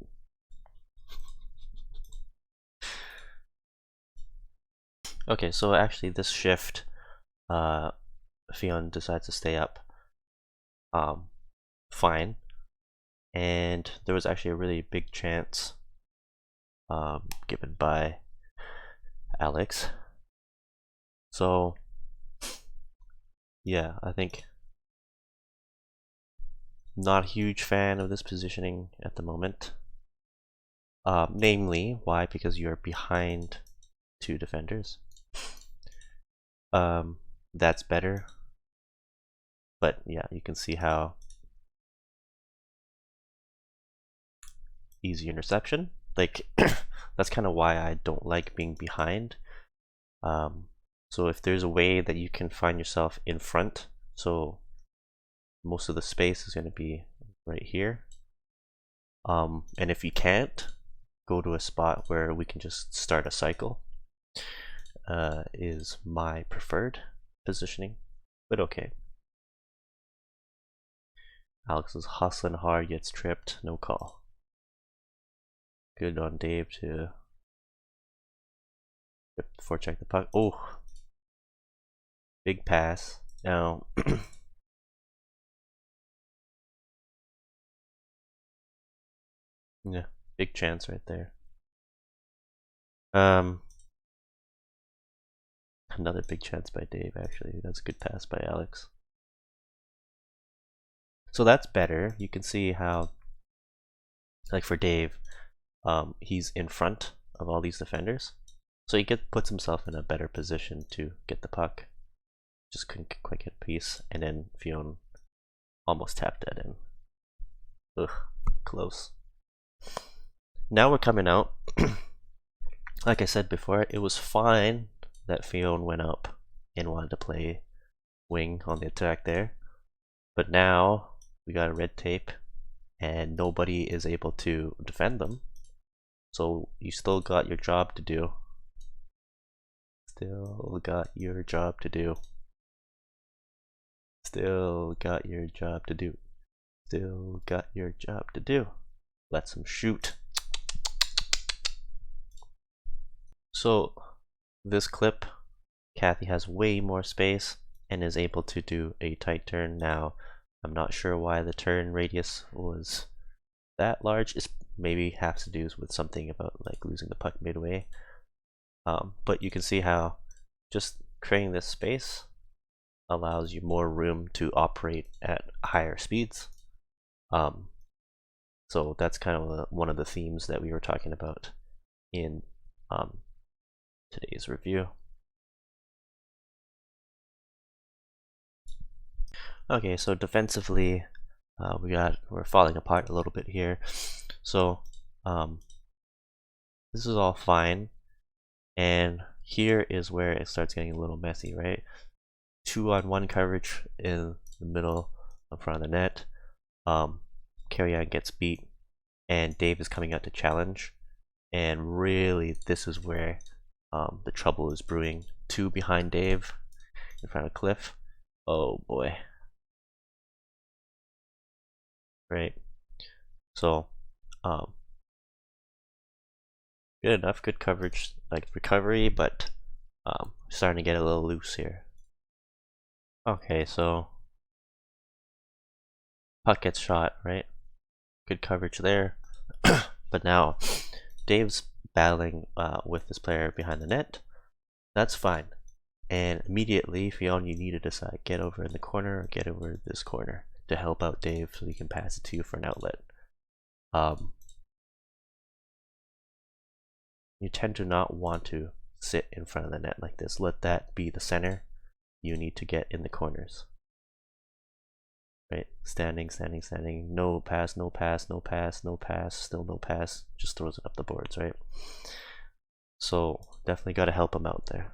Okay, so actually this shift, Fion decides to stay up fine, and there was actually a really big chance given by Alex. So yeah, I think not a huge fan of this positioning at the moment. Namely, why? Because you're behind two defenders. That's better, but yeah, you can see how easy interception. Like that's kind of why I don't like being behind. So if there's a way that you can find yourself in front, so most of the space is going to be right here. And if you can't, go to a spot where we can just start a cycle. Is my preferred positioning, but okay. Alex is hustling hard, gets tripped, no call. Good on Dave to forecheck the puck. Oh, big pass. Now, yeah, big chance right there. Another big chance by Dave, actually. That's a good pass by Alex. So that's better. You can see how, like for Dave, he's in front of all these defenders. So he puts himself in a better position to get the puck. Just couldn't quite get a piece, and then Fion almost tapped that in. Ugh, close. Now we're coming out. Like I said before, it was fine that Fion went up and wanted to play wing on the attack there. But now we got a red tape and nobody is able to defend them. So you still got your job to do. Still got your job to do. Still got your job to do. Still got your job to do. Let's them shoot. So this clip, Kathy has way more space and is able to do a tight turn. Now, I'm not sure why the turn radius was that large. It maybe has to do with something about like losing the puck midway. But you can see how just creating this space allows you more room to operate at higher speeds. So that's kind of one of the themes that we were talking about in today's review. Okay, so defensively, we're falling apart a little bit here. So this is all fine, and here is where it starts getting a little messy, right? 2-on-1 coverage in the middle in front of the net. Carrion gets beat, and Dave is coming out to challenge, and really this is where the trouble is brewing. 2 behind Dave in front of Cliff. Oh boy. Right, so good enough, good coverage, like recovery, but starting to get a little loose here. Okay, so puck gets shot, right? Good coverage there. But now Dave's battling with this player behind the net. That's fine. And immediately, Fion, you need to decide, get over in the corner or get over this corner to help out Dave so he can pass it to you for an outlet. You tend to not want to sit in front of the net like this. Let that be the center. You need to get in the corners. Right? Standing, standing, standing. No pass, no pass, no pass, no pass, still no pass. Just throws it up the boards, right? So definitely got to help him out there.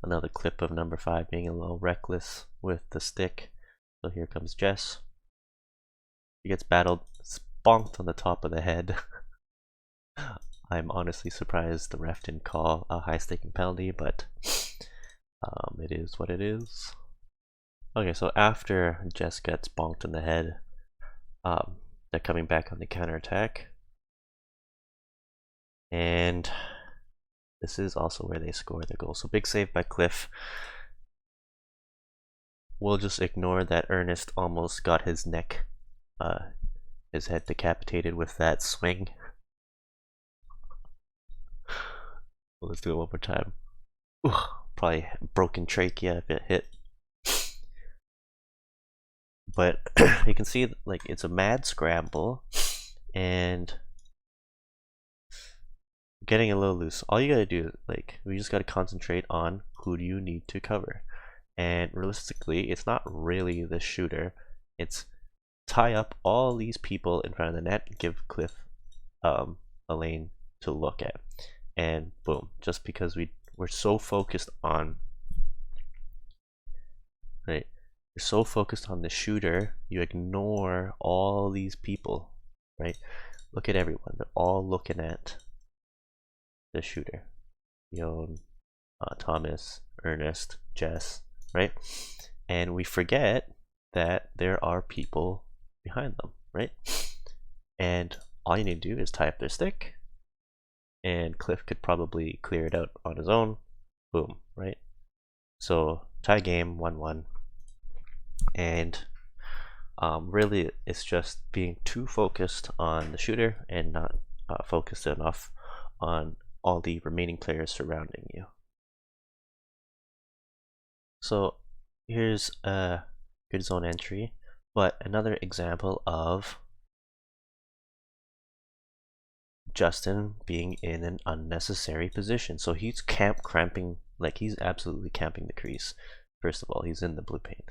Another clip of number 5 being a little reckless with the stick. So here comes Jess. He gets battled, sponked on the top of the head. I'm honestly surprised the ref didn't call a high-staking penalty, but it is what it is. Okay, so after Jess gets bonked in the head, they're coming back on the counterattack. And this is also where they score the goal. So big save by Cliff. We'll just ignore that Ernest almost got his neck, his head decapitated with that swing. Let's do it one more time. Ooh, probably broken trachea if it hit. But you can see, like, it's a mad scramble and getting a little loose. All you gotta do, like, we just gotta concentrate on who do you need to cover. And realistically, it's not really the shooter. It's tie up all these people in front of the net, give Cliff a lane to look at, and boom. Just because we're so focused on, right? You're so focused on the shooter, you ignore all these people, right? Look at everyone. They're all looking at the shooter. Yon, Thomas, Ernest, Jess, right? And we forget that there are people behind them, right? And all you need to do is tie up their stick, and Cliff could probably clear it out on his own. Boom, right? So tie game 1-1. And really it's just being too focused on the shooter and not focused enough on all the remaining players surrounding you. So here's a good zone entry, but another example of Justin being in an unnecessary position. So he's cramping, like he's absolutely camping the crease. First of all, he's in the blue paint,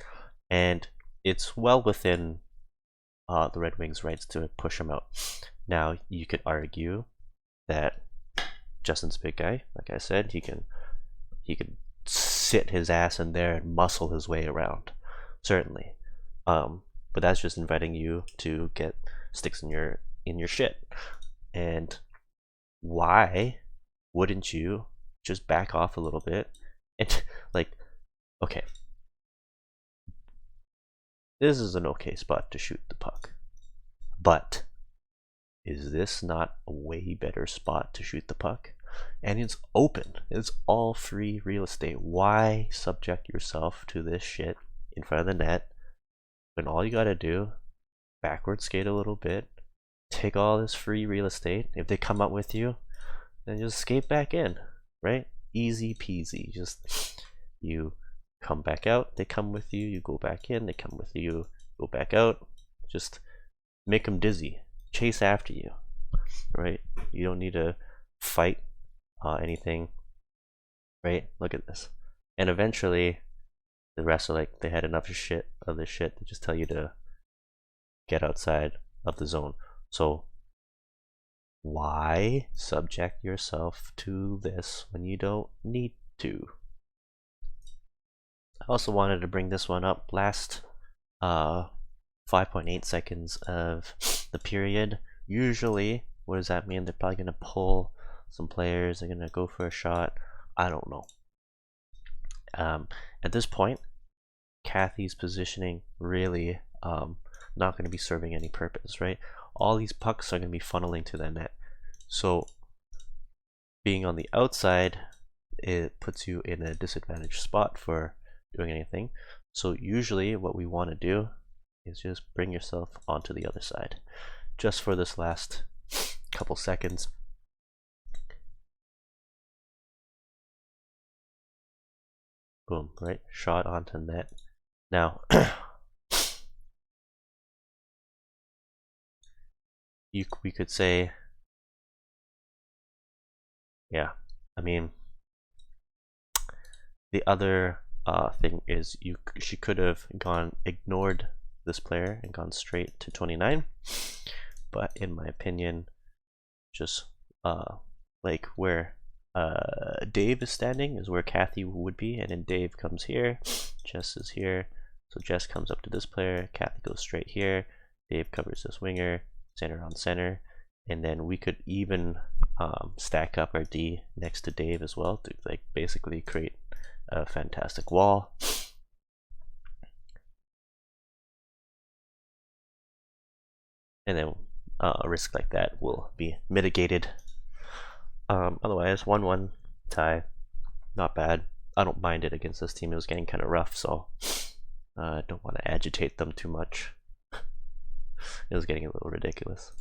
and it's well within the Red Wings' rights to push him out. Now you could argue that Justin's a big guy, like I said, he can sit his ass in there and muscle his way around, certainly. But that's just inviting you to get sticks in your shit. And why wouldn't you just back off a little bit and like, okay, this is an okay spot to shoot the puck, but is this not a way better spot to shoot the puck? And it's open, it's all free real estate. Why subject yourself to this shit in front of the net when all you gotta do, backward skate a little bit, take all this free real estate. If they come up with you, then just skate back in, right? Easy peasy. Just you come back out, they come with you, you go back in, they come with you, go back out. Just make them dizzy, chase after you, right? You don't need to fight anything, right? Look at this. And eventually the rest are like, they had enough of this shit to just tell you to get outside of the zone. So why subject yourself to this when you don't need to? I also wanted to bring this one up. Last 5.8 seconds of the period. Usually, what does that mean? They're probably going to pull some players. They're going to go for a shot. I don't know. At this point, Kathy's positioning really not going to be serving any purpose, right? All these pucks are going to be funneling to the net. So being on the outside, it puts you in a disadvantaged spot for doing anything. So usually what we want to do is just bring yourself onto the other side. Just for this last couple seconds. Boom, right? Shot onto net. Now, we could say, yeah, I mean, the other thing is she could have ignored this player and gone straight to 29, but in my opinion, just like where Dave is standing is where Kathy would be, and then Dave comes here, Jess is here, so Jess comes up to this player, Kathy goes straight here, Dave covers this winger, center on center, and then we could even stack up our D next to Dave as well to like basically create a fantastic wall. And then a risk like that will be mitigated. Otherwise, 1-1 tie. Not bad. I don't mind it against this team. It was getting kind of rough, so I don't want to agitate them too much. It was getting a little ridiculous.